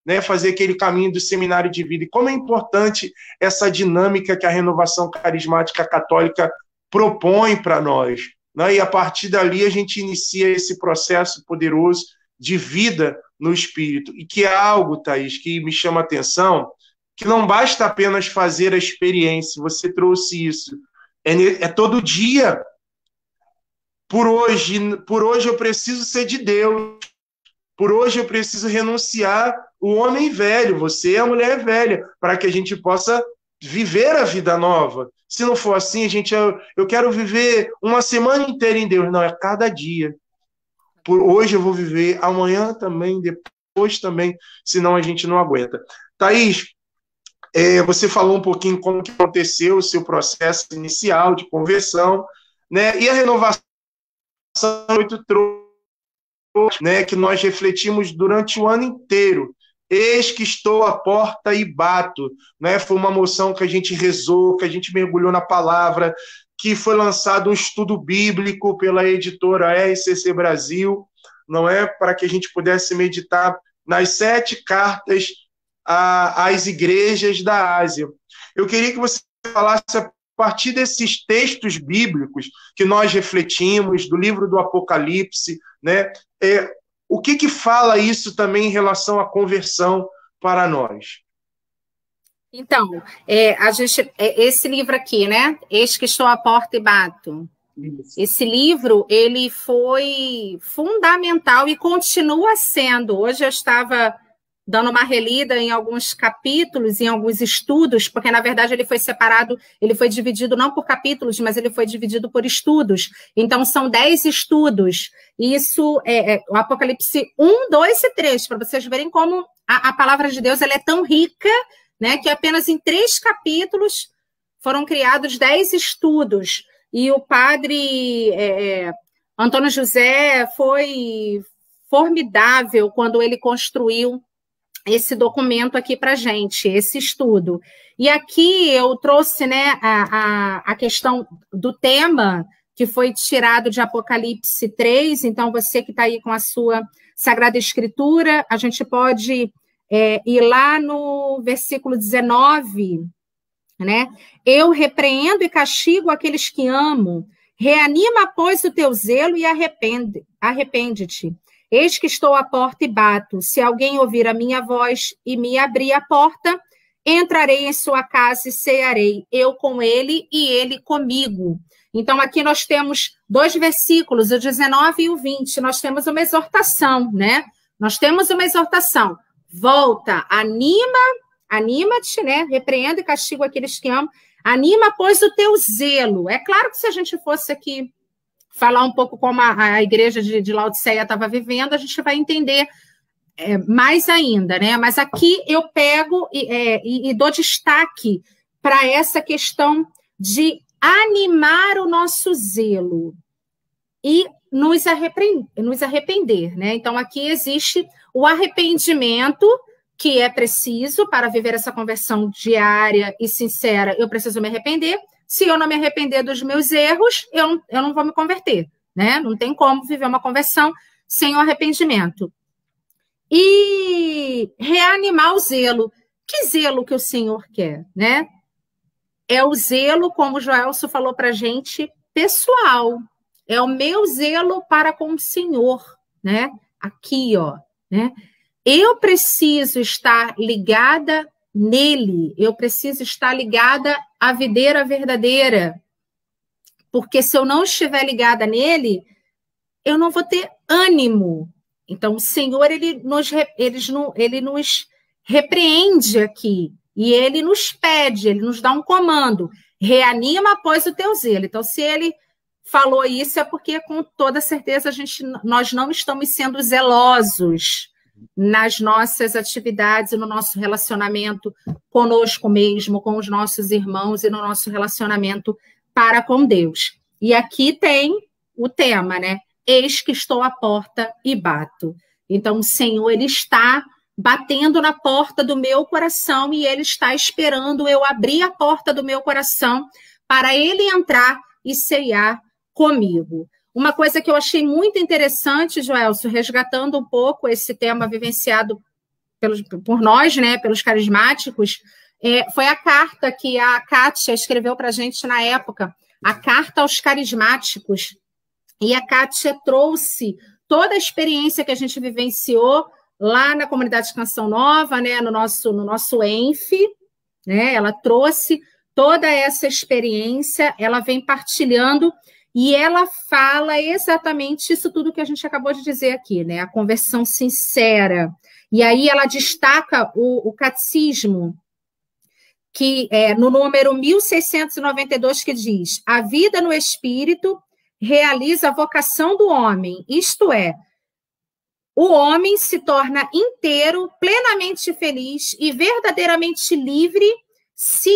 né, fazer aquele caminho do seminário de vida. E como é importante essa dinâmica que a renovação carismática católica propõe para nós, né? E a partir dali a gente inicia esse processo poderoso de vida no Espírito. E que é algo, Thaís, que me chama a atenção, que não basta apenas fazer a experiência, você trouxe isso, é todo dia. Por hoje eu preciso ser de Deus, por hoje eu preciso renunciar o homem velho, você é a mulher velha, para que a gente possa viver a vida nova. Se não for assim, eu quero viver uma semana inteira em Deus. Não, é cada dia. Por hoje eu vou viver, amanhã também, depois também, senão a gente não aguenta. Thaís, você falou um pouquinho como que aconteceu o seu processo inicial de conversão, né? E a renovação trouxe, né, que nós refletimos durante o ano inteiro. Eis que estou à porta e bato, né? Foi uma moção que a gente rezou, que a gente mergulhou na palavra, que foi lançado um estudo bíblico pela editora RCC Brasil, não é? Para que a gente pudesse meditar nas 7 cartas às igrejas da Ásia. Eu queria que você falasse, a partir desses textos bíblicos que nós refletimos, do livro do Apocalipse, né? O que fala isso também em relação à conversão para nós? Então, esse livro aqui, né? Eis que estou à porta e bato. Isso. Esse livro, ele foi fundamental e continua sendo. Hoje eu estava dando uma relida em alguns capítulos, em alguns estudos, porque, na verdade, ele foi separado, ele foi dividido não por capítulos, mas ele foi dividido por estudos. Então, são 10 estudos. Isso o Apocalipse 1, 2 e 3, para vocês verem como a palavra de Deus ela é tão rica, né, que apenas em 3 capítulos foram criados 10 estudos. E o padre Antônio José foi formidável quando ele construiu esse documento aqui para a gente, esse estudo. E aqui eu trouxe, né, a questão do tema que foi tirado de Apocalipse 3, então você que está aí com a sua Sagrada Escritura, a gente pode ir lá no versículo 19, né? Eu repreendo e castigo aqueles que amo, reanima, pois, o teu zelo e arrepende-te. Eis que estou à porta e bato. Se alguém ouvir a minha voz e me abrir a porta, entrarei em sua casa e cearei, eu com ele e ele comigo. Então, aqui nós temos 2 versículos, o 19 e o 20. Nós temos uma exortação, né? Nós temos uma exortação. Volta, anima-te, né? Repreendo e castigo aqueles que amam. Anima, pois, o teu zelo. É claro que se a gente fosse aqui falar um pouco como a igreja de Laodiceia estava vivendo, a gente vai entender mais ainda, né? Mas aqui eu pego e dou destaque para essa questão de animar o nosso zelo e nos arrepender, né? Então, aqui existe o arrependimento, que é preciso para viver essa conversão diária e sincera. Eu preciso me arrepender. Se eu não me arrepender dos meus erros, eu não vou me converter, né? Não tem como viver uma conversão sem o arrependimento. E reanimar o zelo. Que zelo que o Senhor quer, né? É o zelo, como o Joelso falou para a gente, pessoal. É o meu zelo para com o Senhor, né? Aqui, ó, né? Eu preciso estar ligada nele, eu preciso estar ligada à videira verdadeira, porque se eu não estiver ligada nele, eu não vou ter ânimo. Então, o Senhor, ele nos repreende aqui, e ele nos pede, ele nos dá um comando, reanima após o teu zelo. Então, se ele falou isso, é porque, com toda certeza, nós não estamos sendo zelosos nas nossas atividades e no nosso relacionamento conosco mesmo, com os nossos irmãos e no nosso relacionamento para com Deus. E aqui tem o tema, né? Eis que estou à porta e bato. Então, o Senhor, ele está batendo na porta do meu coração e ele está esperando eu abrir a porta do meu coração para ele entrar e ceiar comigo. Uma coisa que eu achei muito interessante, Joelso, resgatando um pouco esse tema vivenciado por nós, né, pelos carismáticos, foi a carta que a Kátia escreveu para a gente na época, a carta aos carismáticos. E a Kátia trouxe toda a experiência que a gente vivenciou lá na comunidade de Canção Nova, né, no nosso ENF, né, ela trouxe toda essa experiência, ela vem partilhando. E ela fala exatamente isso tudo que a gente acabou de dizer aqui, né? A conversão sincera. E aí ela destaca o catecismo, que é no número 1692, que diz: a vida no espírito realiza a vocação do homem, isto é, o homem se torna inteiro, plenamente feliz e verdadeiramente livre se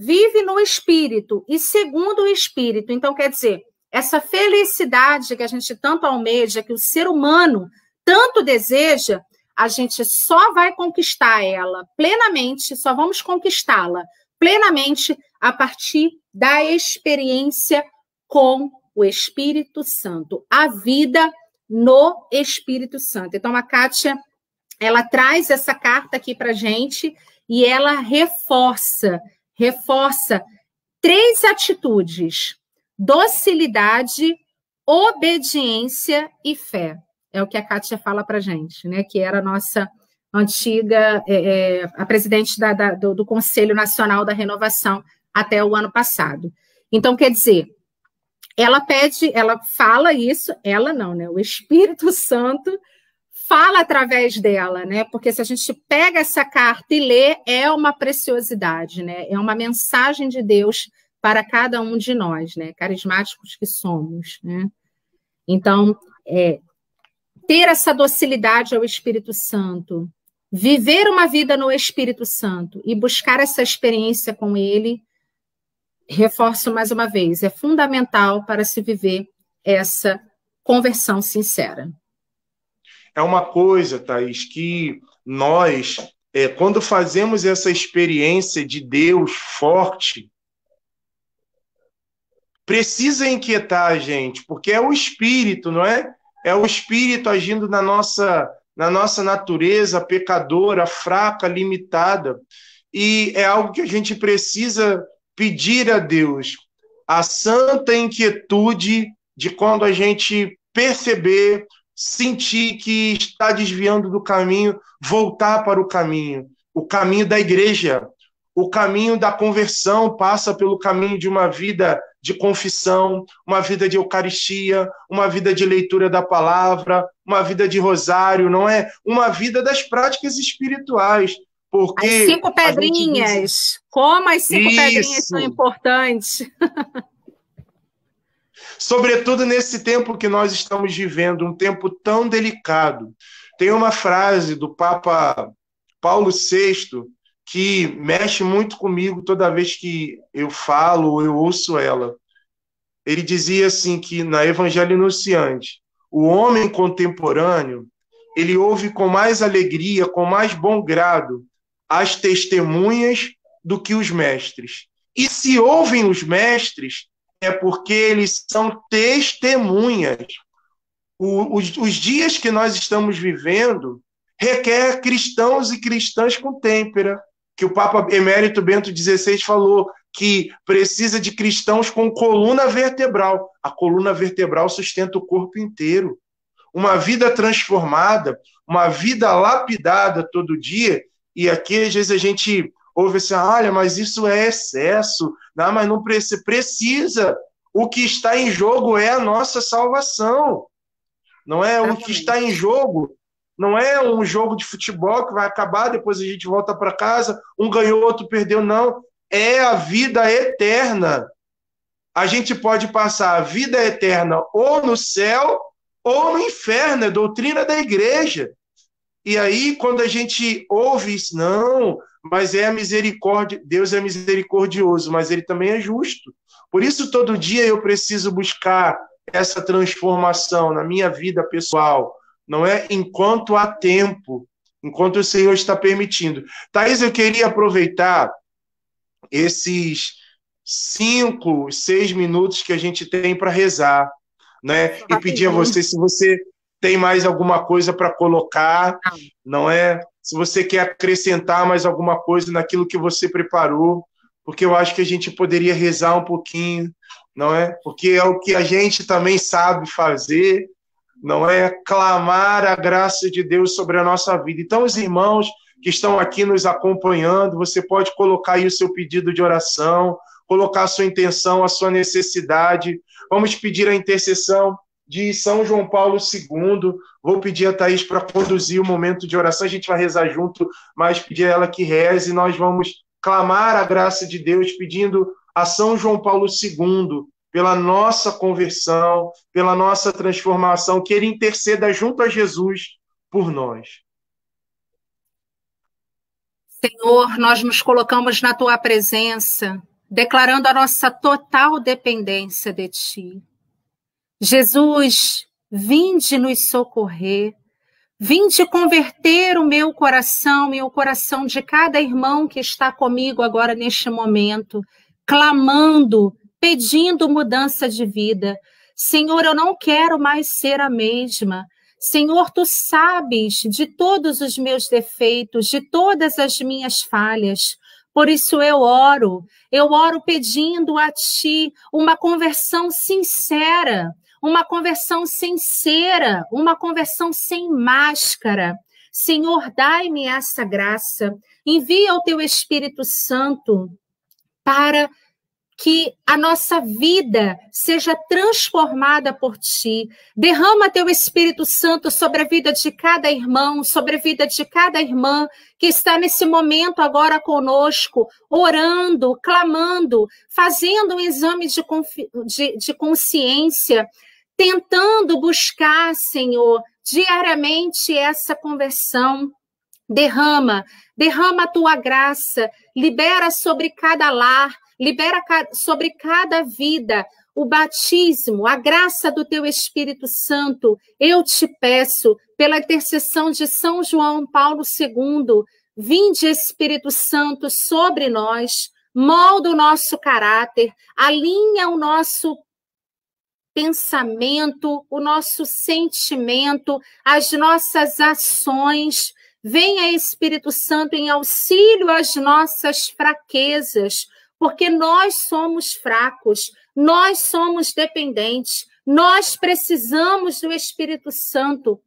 vive no Espírito e segundo o Espírito. Então, quer dizer, essa felicidade que a gente tanto almeja, que o ser humano tanto deseja, a gente só vai conquistar ela plenamente, só vamos conquistá-la plenamente a partir da experiência com o Espírito Santo, a vida no Espírito Santo. Então, a Kátia, ela traz essa carta aqui para a gente e ela reforça 3 atitudes: docilidade, obediência e fé. É o que a Kátia fala para a gente, né? Que era a nossa antiga, a presidente do Conselho Nacional da Renovação até o ano passado. Então, quer dizer, ela fala isso, ela não, né? O Espírito Santo fala através dela, né? Porque se a gente pega essa carta e lê, é uma preciosidade, né? É uma mensagem de Deus para cada um de nós, né? Carismáticos que somos, né? Então, ter essa docilidade ao Espírito Santo, viver uma vida no Espírito Santo e buscar essa experiência com ele, reforço mais uma vez, é fundamental para se viver essa conversão sincera. É uma coisa, Thaís, que nós, quando fazemos essa experiência de Deus forte, precisa inquietar a gente, porque é o Espírito, não é? É o Espírito agindo na nossa natureza pecadora, fraca, limitada. E é algo que a gente precisa pedir a Deus, a santa inquietude de quando a gente perceber, sentir que está desviando do caminho, voltar para o caminho da igreja. O caminho da conversão passa pelo caminho de uma vida de confissão, uma vida de Eucaristia, uma vida de leitura da palavra, uma vida de rosário, não é? Uma vida das práticas espirituais. Porque as 5 pedrinhas, como as 5 pedrinhas são importantes. Sobretudo nesse tempo que nós estamos vivendo, um tempo tão delicado. Tem uma frase do Papa Paulo VI que mexe muito comigo toda vez que eu falo ou eu ouço ela. Ele dizia assim que na Evangelho Anunciante, o homem contemporâneo, ele ouve com mais alegria, com mais bom grado as testemunhas do que os mestres. E se ouvem os mestres, é porque eles são testemunhas. Os dias que nós estamos vivendo requer cristãos e cristãs com têmpera, que o Papa Emérito Bento XVI falou que precisa de cristãos com coluna vertebral. A coluna vertebral sustenta o corpo inteiro. Uma vida transformada, uma vida lapidada todo dia, e aqui às vezes a gente ouve assim, olha, mas isso é excesso, não, mas não precisa. O que está em jogo é a nossa salvação. Não é o que está em jogo, não é um jogo de futebol que vai acabar, depois a gente volta para casa, um ganhou, outro perdeu, não. É a vida eterna. A gente pode passar a vida eterna ou no céu ou no inferno, é doutrina da igreja. E aí, quando a gente ouve isso, não, mas é a misericórdia, Deus é misericordioso, mas ele também é justo. Por isso, todo dia eu preciso buscar essa transformação na minha vida pessoal, não é enquanto há tempo, enquanto o Senhor está permitindo. Thaís, eu queria aproveitar esses 5, 6 minutos que a gente tem para rezar, né? E pedir a você, se você tem mais alguma coisa para colocar, não é? Se você quer acrescentar mais alguma coisa naquilo que você preparou, porque eu acho que a gente poderia rezar um pouquinho, não é? Porque é o que a gente também sabe fazer, não é? Clamar a graça de Deus sobre a nossa vida. Então, os irmãos que estão aqui nos acompanhando, você pode colocar aí o seu pedido de oração, colocar a sua intenção, a sua necessidade. Vamos pedir a intercessão de São João Paulo II. Vou pedir a Thaís para conduzir o momento de oração. A gente vai rezar junto, mas pedir a ela que reze. Nós vamos clamar a graça de Deus, pedindo a São João Paulo II pela nossa conversão, pela nossa transformação, que ele interceda junto a Jesus por nós. Senhor, nós nos colocamos na tua presença, declarando a nossa total dependência de ti. Jesus, vinde nos socorrer, vinde converter o meu coração e o coração de cada irmão que está comigo agora neste momento, clamando, pedindo mudança de vida. Senhor, eu não quero mais ser a mesma. Senhor, tu sabes de todos os meus defeitos, de todas as minhas falhas. Por isso eu oro pedindo a ti uma conversão sincera, uma conversão sincera, uma conversão sem máscara. Senhor, dai-me essa graça, envia o teu Espírito Santo para que a nossa vida seja transformada por ti. Derrama teu Espírito Santo sobre a vida de cada irmão, sobre a vida de cada irmã que está nesse momento agora conosco, orando, clamando, fazendo um exame de consciência, tentando buscar, Senhor, diariamente essa conversão. Derrama a tua graça, libera sobre cada lar, libera sobre cada vida o batismo, a graça do teu Espírito Santo. Eu te peço, pela intercessão de São João Paulo II, vinde Espírito Santo sobre nós, molda o nosso caráter, alinha o nosso pensamento, o nosso sentimento, as nossas ações. Venha Espírito Santo em auxílio às nossas fraquezas, porque nós somos fracos, nós somos dependentes, nós precisamos do Espírito Santo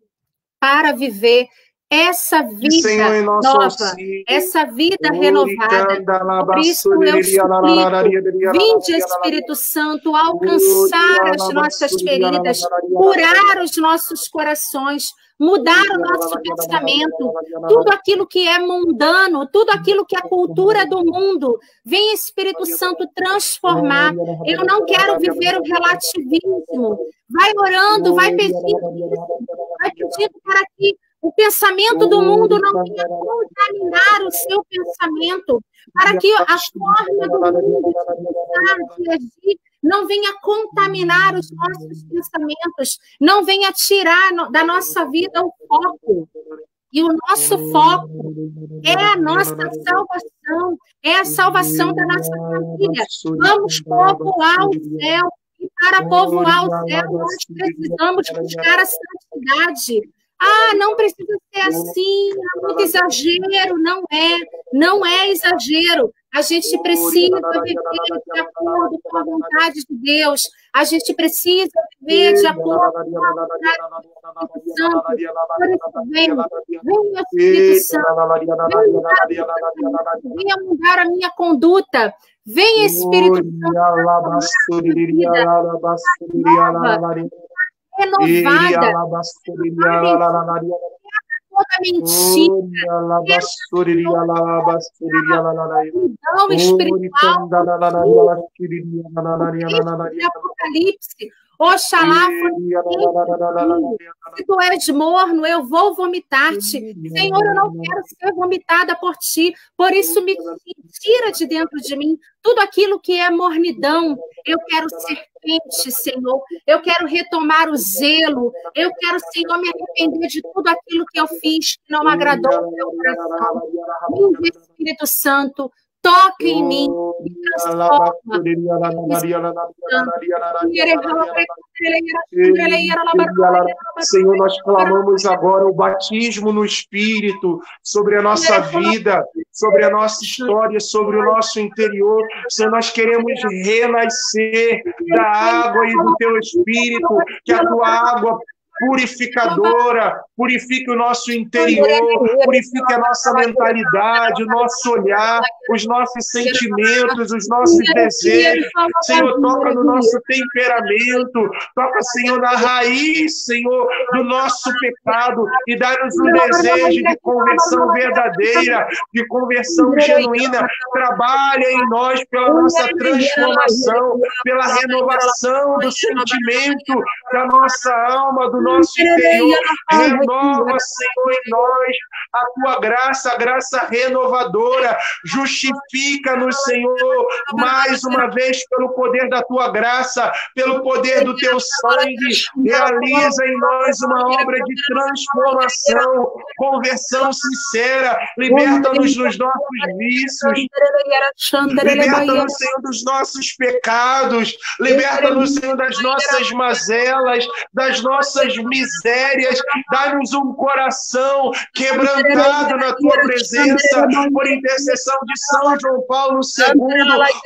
para viver essa vida Senhor, nova, auxílio, essa vida renovada. Por isso eu suplico, vinde Espírito Santo, alcançar as nossas feridas, curar os nossos corações, mudar o nosso pensamento, tudo aquilo que é mundano, tudo aquilo que é cultura do mundo, vem Espírito Santo transformar. Eu não quero viver o relativismo. Vai orando, vai pedindo para que o pensamento do mundo não venha contaminar o seu pensamento, para que a forma do mundo de agir não venha contaminar os nossos pensamentos, não venha tirar da nossa vida o foco. E o nosso foco é a nossa salvação, é a salvação da nossa família. Vamos povoar o céu. E para povoar o céu, nós precisamos buscar a santidade. Ah, não precisa ser assim, é muito exagero. Não é exagero. A gente precisa viver de acordo com a vontade de Deus. A gente precisa viver de acordo com a vontade do Espírito Santo. Por isso, venha, Espírito Santo. Venha mudar a minha conduta. Venha, Espírito Santo, renovada, toda mentira, não espiritual, Apocalipse. Oxalá, se tu és morno, eu vou vomitar-te. Senhor, eu não quero ser vomitada por ti, por isso me tira de dentro de mim tudo aquilo que é mornidão. Eu quero ser quente, Senhor. Eu quero retomar o zelo. Eu quero, Senhor, me arrepender de tudo aquilo que eu fiz que não agradou o meu coração. Vem, Espírito Santo, toque em mim e transforma. Senhor, nós clamamos agora o batismo no Espírito sobre a nossa vida, sobre a nossa história, sobre o nosso interior. Senhor, nós queremos renascer da água e do Teu Espírito, que a Tua água purificadora, purifique o nosso interior, purifique a nossa mentalidade, o nosso olhar, os nossos sentimentos, os nossos desejos. Senhor, toca no nosso temperamento, toca, Senhor, na raiz, Senhor, do nosso pecado e dá-nos um desejo de conversão verdadeira, de conversão genuína. Trabalha em nós pela nossa transformação, pela renovação do sentimento da nossa alma, do nosso interior. Renova, Senhor, em nós a Tua graça, a graça renovadora. Justifica-nos, Senhor, mais uma vez pelo poder da Tua graça, pelo poder do Teu sangue. Realiza em nós uma obra de transformação, conversão sincera. Liberta-nos dos nossos vícios. Liberta-nos, Senhor, dos nossos pecados. Liberta-nos, Senhor, das nossas mazelas, das nossas misérias. Dá-nos um coração quebrantado na Tua presença, por intercessão de São João Paulo II.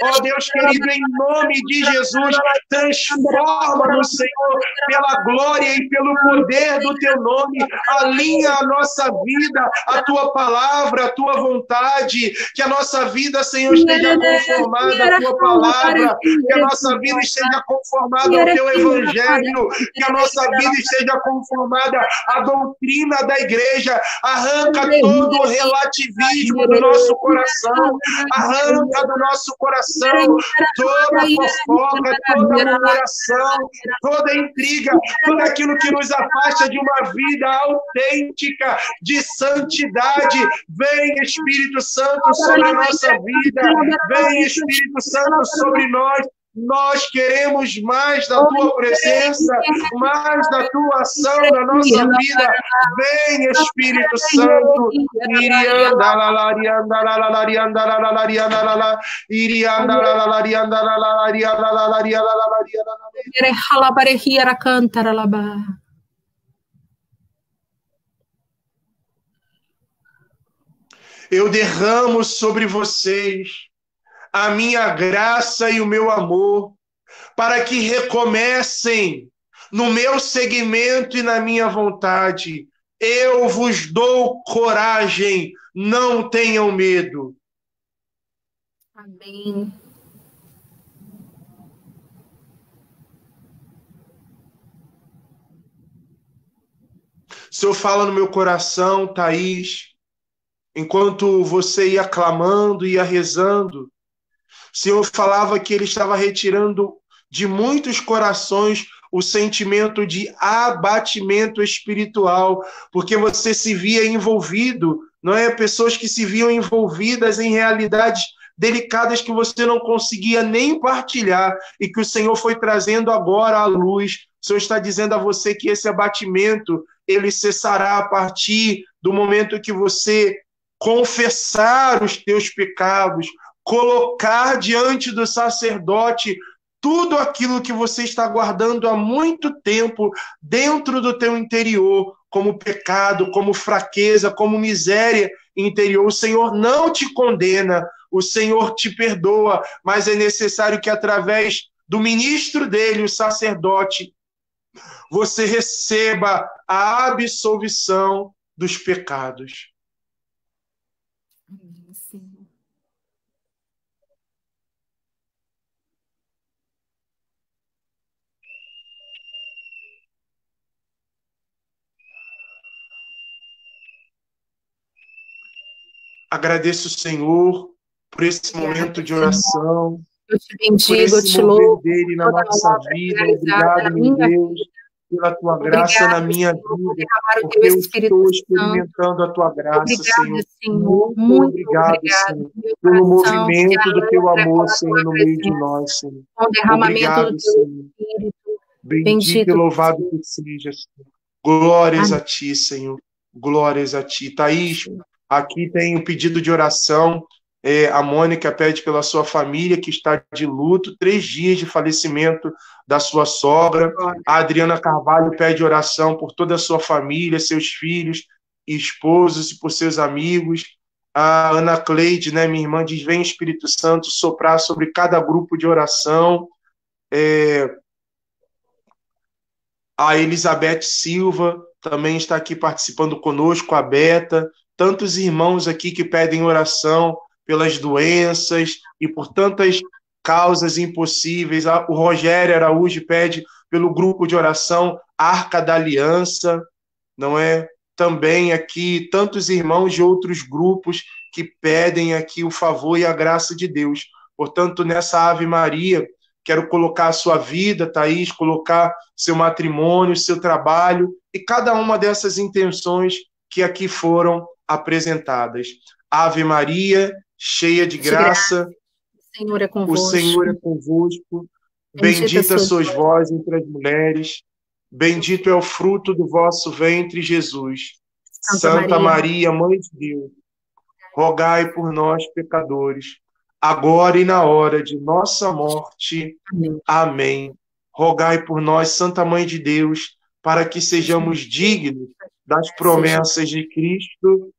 Ó Deus querido, em nome de Jesus, transforma-nos, Senhor, pela glória e pelo poder do Teu nome. Alinha a nossa vida, a Tua palavra, a Tua vontade. Que a nossa vida, Senhor, esteja conformada à Tua palavra. Que a nossa vida esteja conformada ao Teu evangelho. Que a nossa vida esteja conformada à doutrina da igreja. Arranca todo o relativismo do nosso coração. Arranca do nosso coração toda fofoca, toda murmuração, toda intriga, tudo aquilo que nos afasta de uma vida autêntica, de santidade. Vem, Espírito Santo, sobre a nossa vida. Vem, Espírito Santo, sobre nós. Nós queremos mais da Tua presença, mais da Tua ação na nossa vida. Vem, Espírito Santo. Eu derramo sobre vocês a minha graça e o meu amor, para que recomecem no meu seguimento e na minha vontade. Eu vos dou coragem, não tenham medo. Amém. O Senhor fala no meu coração, Thaís, enquanto você ia clamando, ia rezando. O Senhor falava que Ele estava retirando de muitos corações o sentimento de abatimento espiritual, porque você se via envolvido, não é? Pessoas que se viam envolvidas em realidades delicadas que você não conseguia nem partilhar e que o Senhor foi trazendo agora à luz. O Senhor está dizendo a você que esse abatimento, ele cessará a partir do momento que você confessar os teus pecados, colocar diante do sacerdote tudo aquilo que você está guardando há muito tempo dentro do teu interior, como pecado, como fraqueza, como miséria interior. O Senhor não te condena, o Senhor te perdoa, mas é necessário que através do ministro dele, o sacerdote, você receba a absolvição dos pecados. Sim. Agradeço o Senhor por esse momento de oração, eu te bendigo, por esse te mover louvo, dele na nossa vida. Obrigado, meu Deus, pela tua graça na minha vida, porque eu estou experimentando a tua graça, Senhor. Muito obrigado, Senhor, pelo movimento do teu amor, Senhor, no meio de nós, Senhor. Obrigado, Senhor. Bendito e louvado que seja, Senhor. Glórias a ti, Senhor. Glórias a ti. Thaís, aqui tem um pedido de oração. A Mônica pede pela sua família, que está de luto, 3 dias de falecimento da sua sogra. A Adriana Carvalho pede oração por toda a sua família, seus filhos e esposos e por seus amigos. A Ana Cleide, né, minha irmã, diz: vem Espírito Santo soprar sobre cada grupo de oração. A Elizabeth Silva também está aqui participando conosco, a Beta. Tantos irmãos aqui que pedem oração pelas doenças e por tantas causas impossíveis. O Rogério Araújo pede pelo grupo de oração Arca da Aliança, não é? Também aqui tantos irmãos de outros grupos que pedem aqui o favor e a graça de Deus. Portanto, nessa Ave Maria, quero colocar a sua vida, Thaís, colocar seu matrimônio, seu trabalho e cada uma dessas intenções que aqui foram apresentadas. Ave Maria, cheia de graça, o Senhor é convosco. O Senhor é convosco. Bendita sois vós entre as mulheres, bendito é o fruto do vosso ventre, Jesus. Santa Maria, Mãe de Deus, rogai por nós, pecadores, agora e na hora de nossa morte. Amém. Rogai por nós, Santa Mãe de Deus, para que sejamos dignos das promessas de Cristo.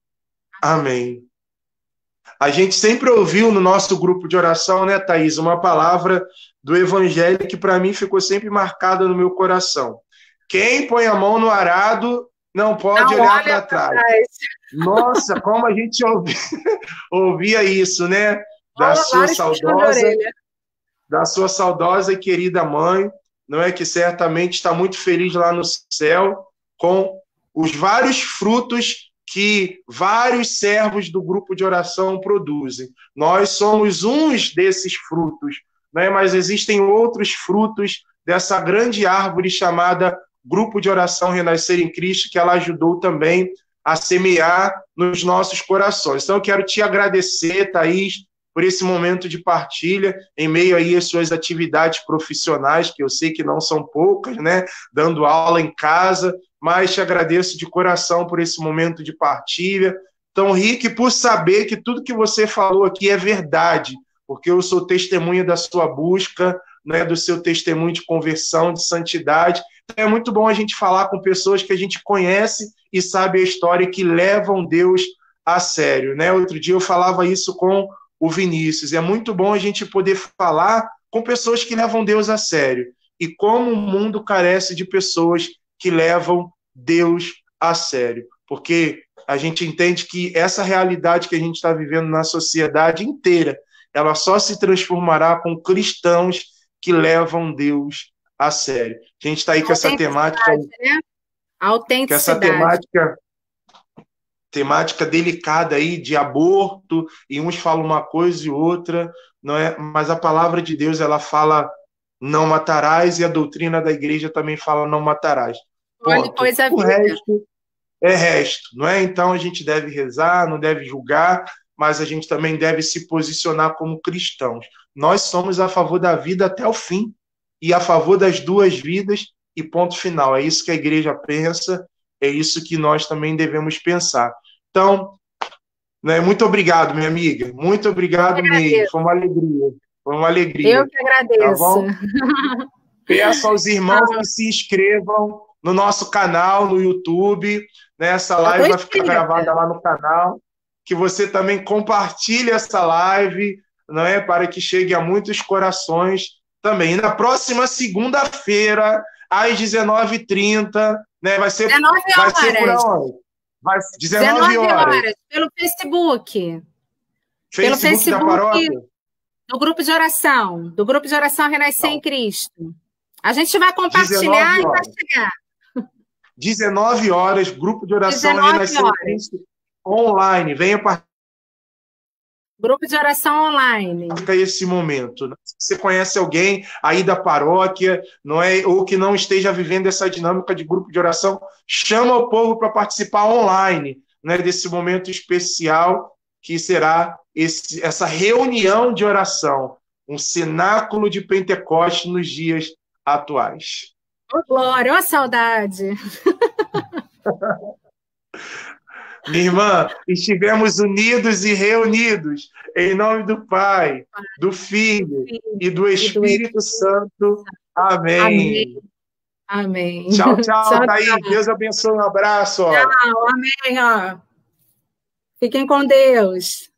Amém. A gente sempre ouviu no nosso grupo de oração, né, Thaís, uma palavra do Evangelho que para mim ficou sempre marcada no meu coração. Quem põe a mão no arado não pode olhar para trás. Nossa, como a gente ouvia isso, né? Da sua saudosa e querida mãe, não é, que certamente está muito feliz lá no céu com os vários frutos que vários servos do grupo de oração produzem. Nós somos uns desses frutos, né? Mas existem outros frutos dessa grande árvore chamada Grupo de Oração Renascer em Cristo, que ela ajudou também a semear nos nossos corações. Então, eu quero te agradecer, Thaís, por esse momento de partilha, em meio aí às suas atividades profissionais, que eu sei que não são poucas, né? Dando aula em casa, mas te agradeço de coração por esse momento de partilha. Então, Rick, por saber que tudo que você falou aqui é verdade, porque eu sou testemunha da sua busca, né, do seu testemunho de conversão, de santidade. Então, é muito bom a gente falar com pessoas que a gente conhece e sabe a história e que levam Deus a sério, né? Outro dia eu falava isso com o Vinícius. É muito bom a gente poder falar com pessoas que levam Deus a sério. E como o mundo carece de pessoas que levam Deus a sério. Porque a gente entende que essa realidade que a gente está vivendo na sociedade inteira, ela só se transformará com cristãos que levam Deus a sério. A gente está aí com essa temática... Né? Autenticidade. Com essa temática delicada aí de aborto, e uns falam uma coisa e outra, não é? Mas a palavra de Deus, ela fala não matarás, e a doutrina da igreja também fala não matarás. Olha, pois a vida. O resto é resto, não é? Então a gente deve rezar, não deve julgar, mas a gente também deve se posicionar como cristãos. Nós somos a favor da vida até o fim, e a favor das duas vidas, e ponto final. É isso que a igreja pensa, É isso que nós também devemos pensar. Então, né, muito obrigado, minha amiga. Muito obrigado mesmo. Foi uma alegria. Foi uma alegria. Eu que agradeço. Tá bom? Peço aos irmãos que se inscrevam no nosso canal no YouTube. Né? Essa live vai ficar gravada lá no canal. Que você também compartilhe essa live, não é? Para que chegue a muitos corações também. E na próxima segunda-feira, às 19h30, né? Vai ser, 19 horas. Vai ser por onde? 19 horas. Pelo Facebook. Pelo Facebook da paróquia? Do grupo de oração Renascer em Cristo. A gente vai compartilhar e vai chegar. 19 horas, grupo de oração Renascer em Cristo online. Venha participar. Grupo de oração online. Esse momento. Se você conhece alguém aí da paróquia, não é, ou que não esteja vivendo essa dinâmica de grupo de oração, chama o povo para participar online, né, desse momento especial que será essa reunião de oração, um cenáculo de Pentecostes nos dias atuais. Oh, glória, oh, saudade! Minha irmã, estivemos unidos e reunidos em nome do Pai, do Filho e do Espírito Santo. Amém. Amém. Tchau, tchau, Thaís. Deus abençoe. Um abraço. Ó. Tchau, amém. Ó. Fiquem com Deus.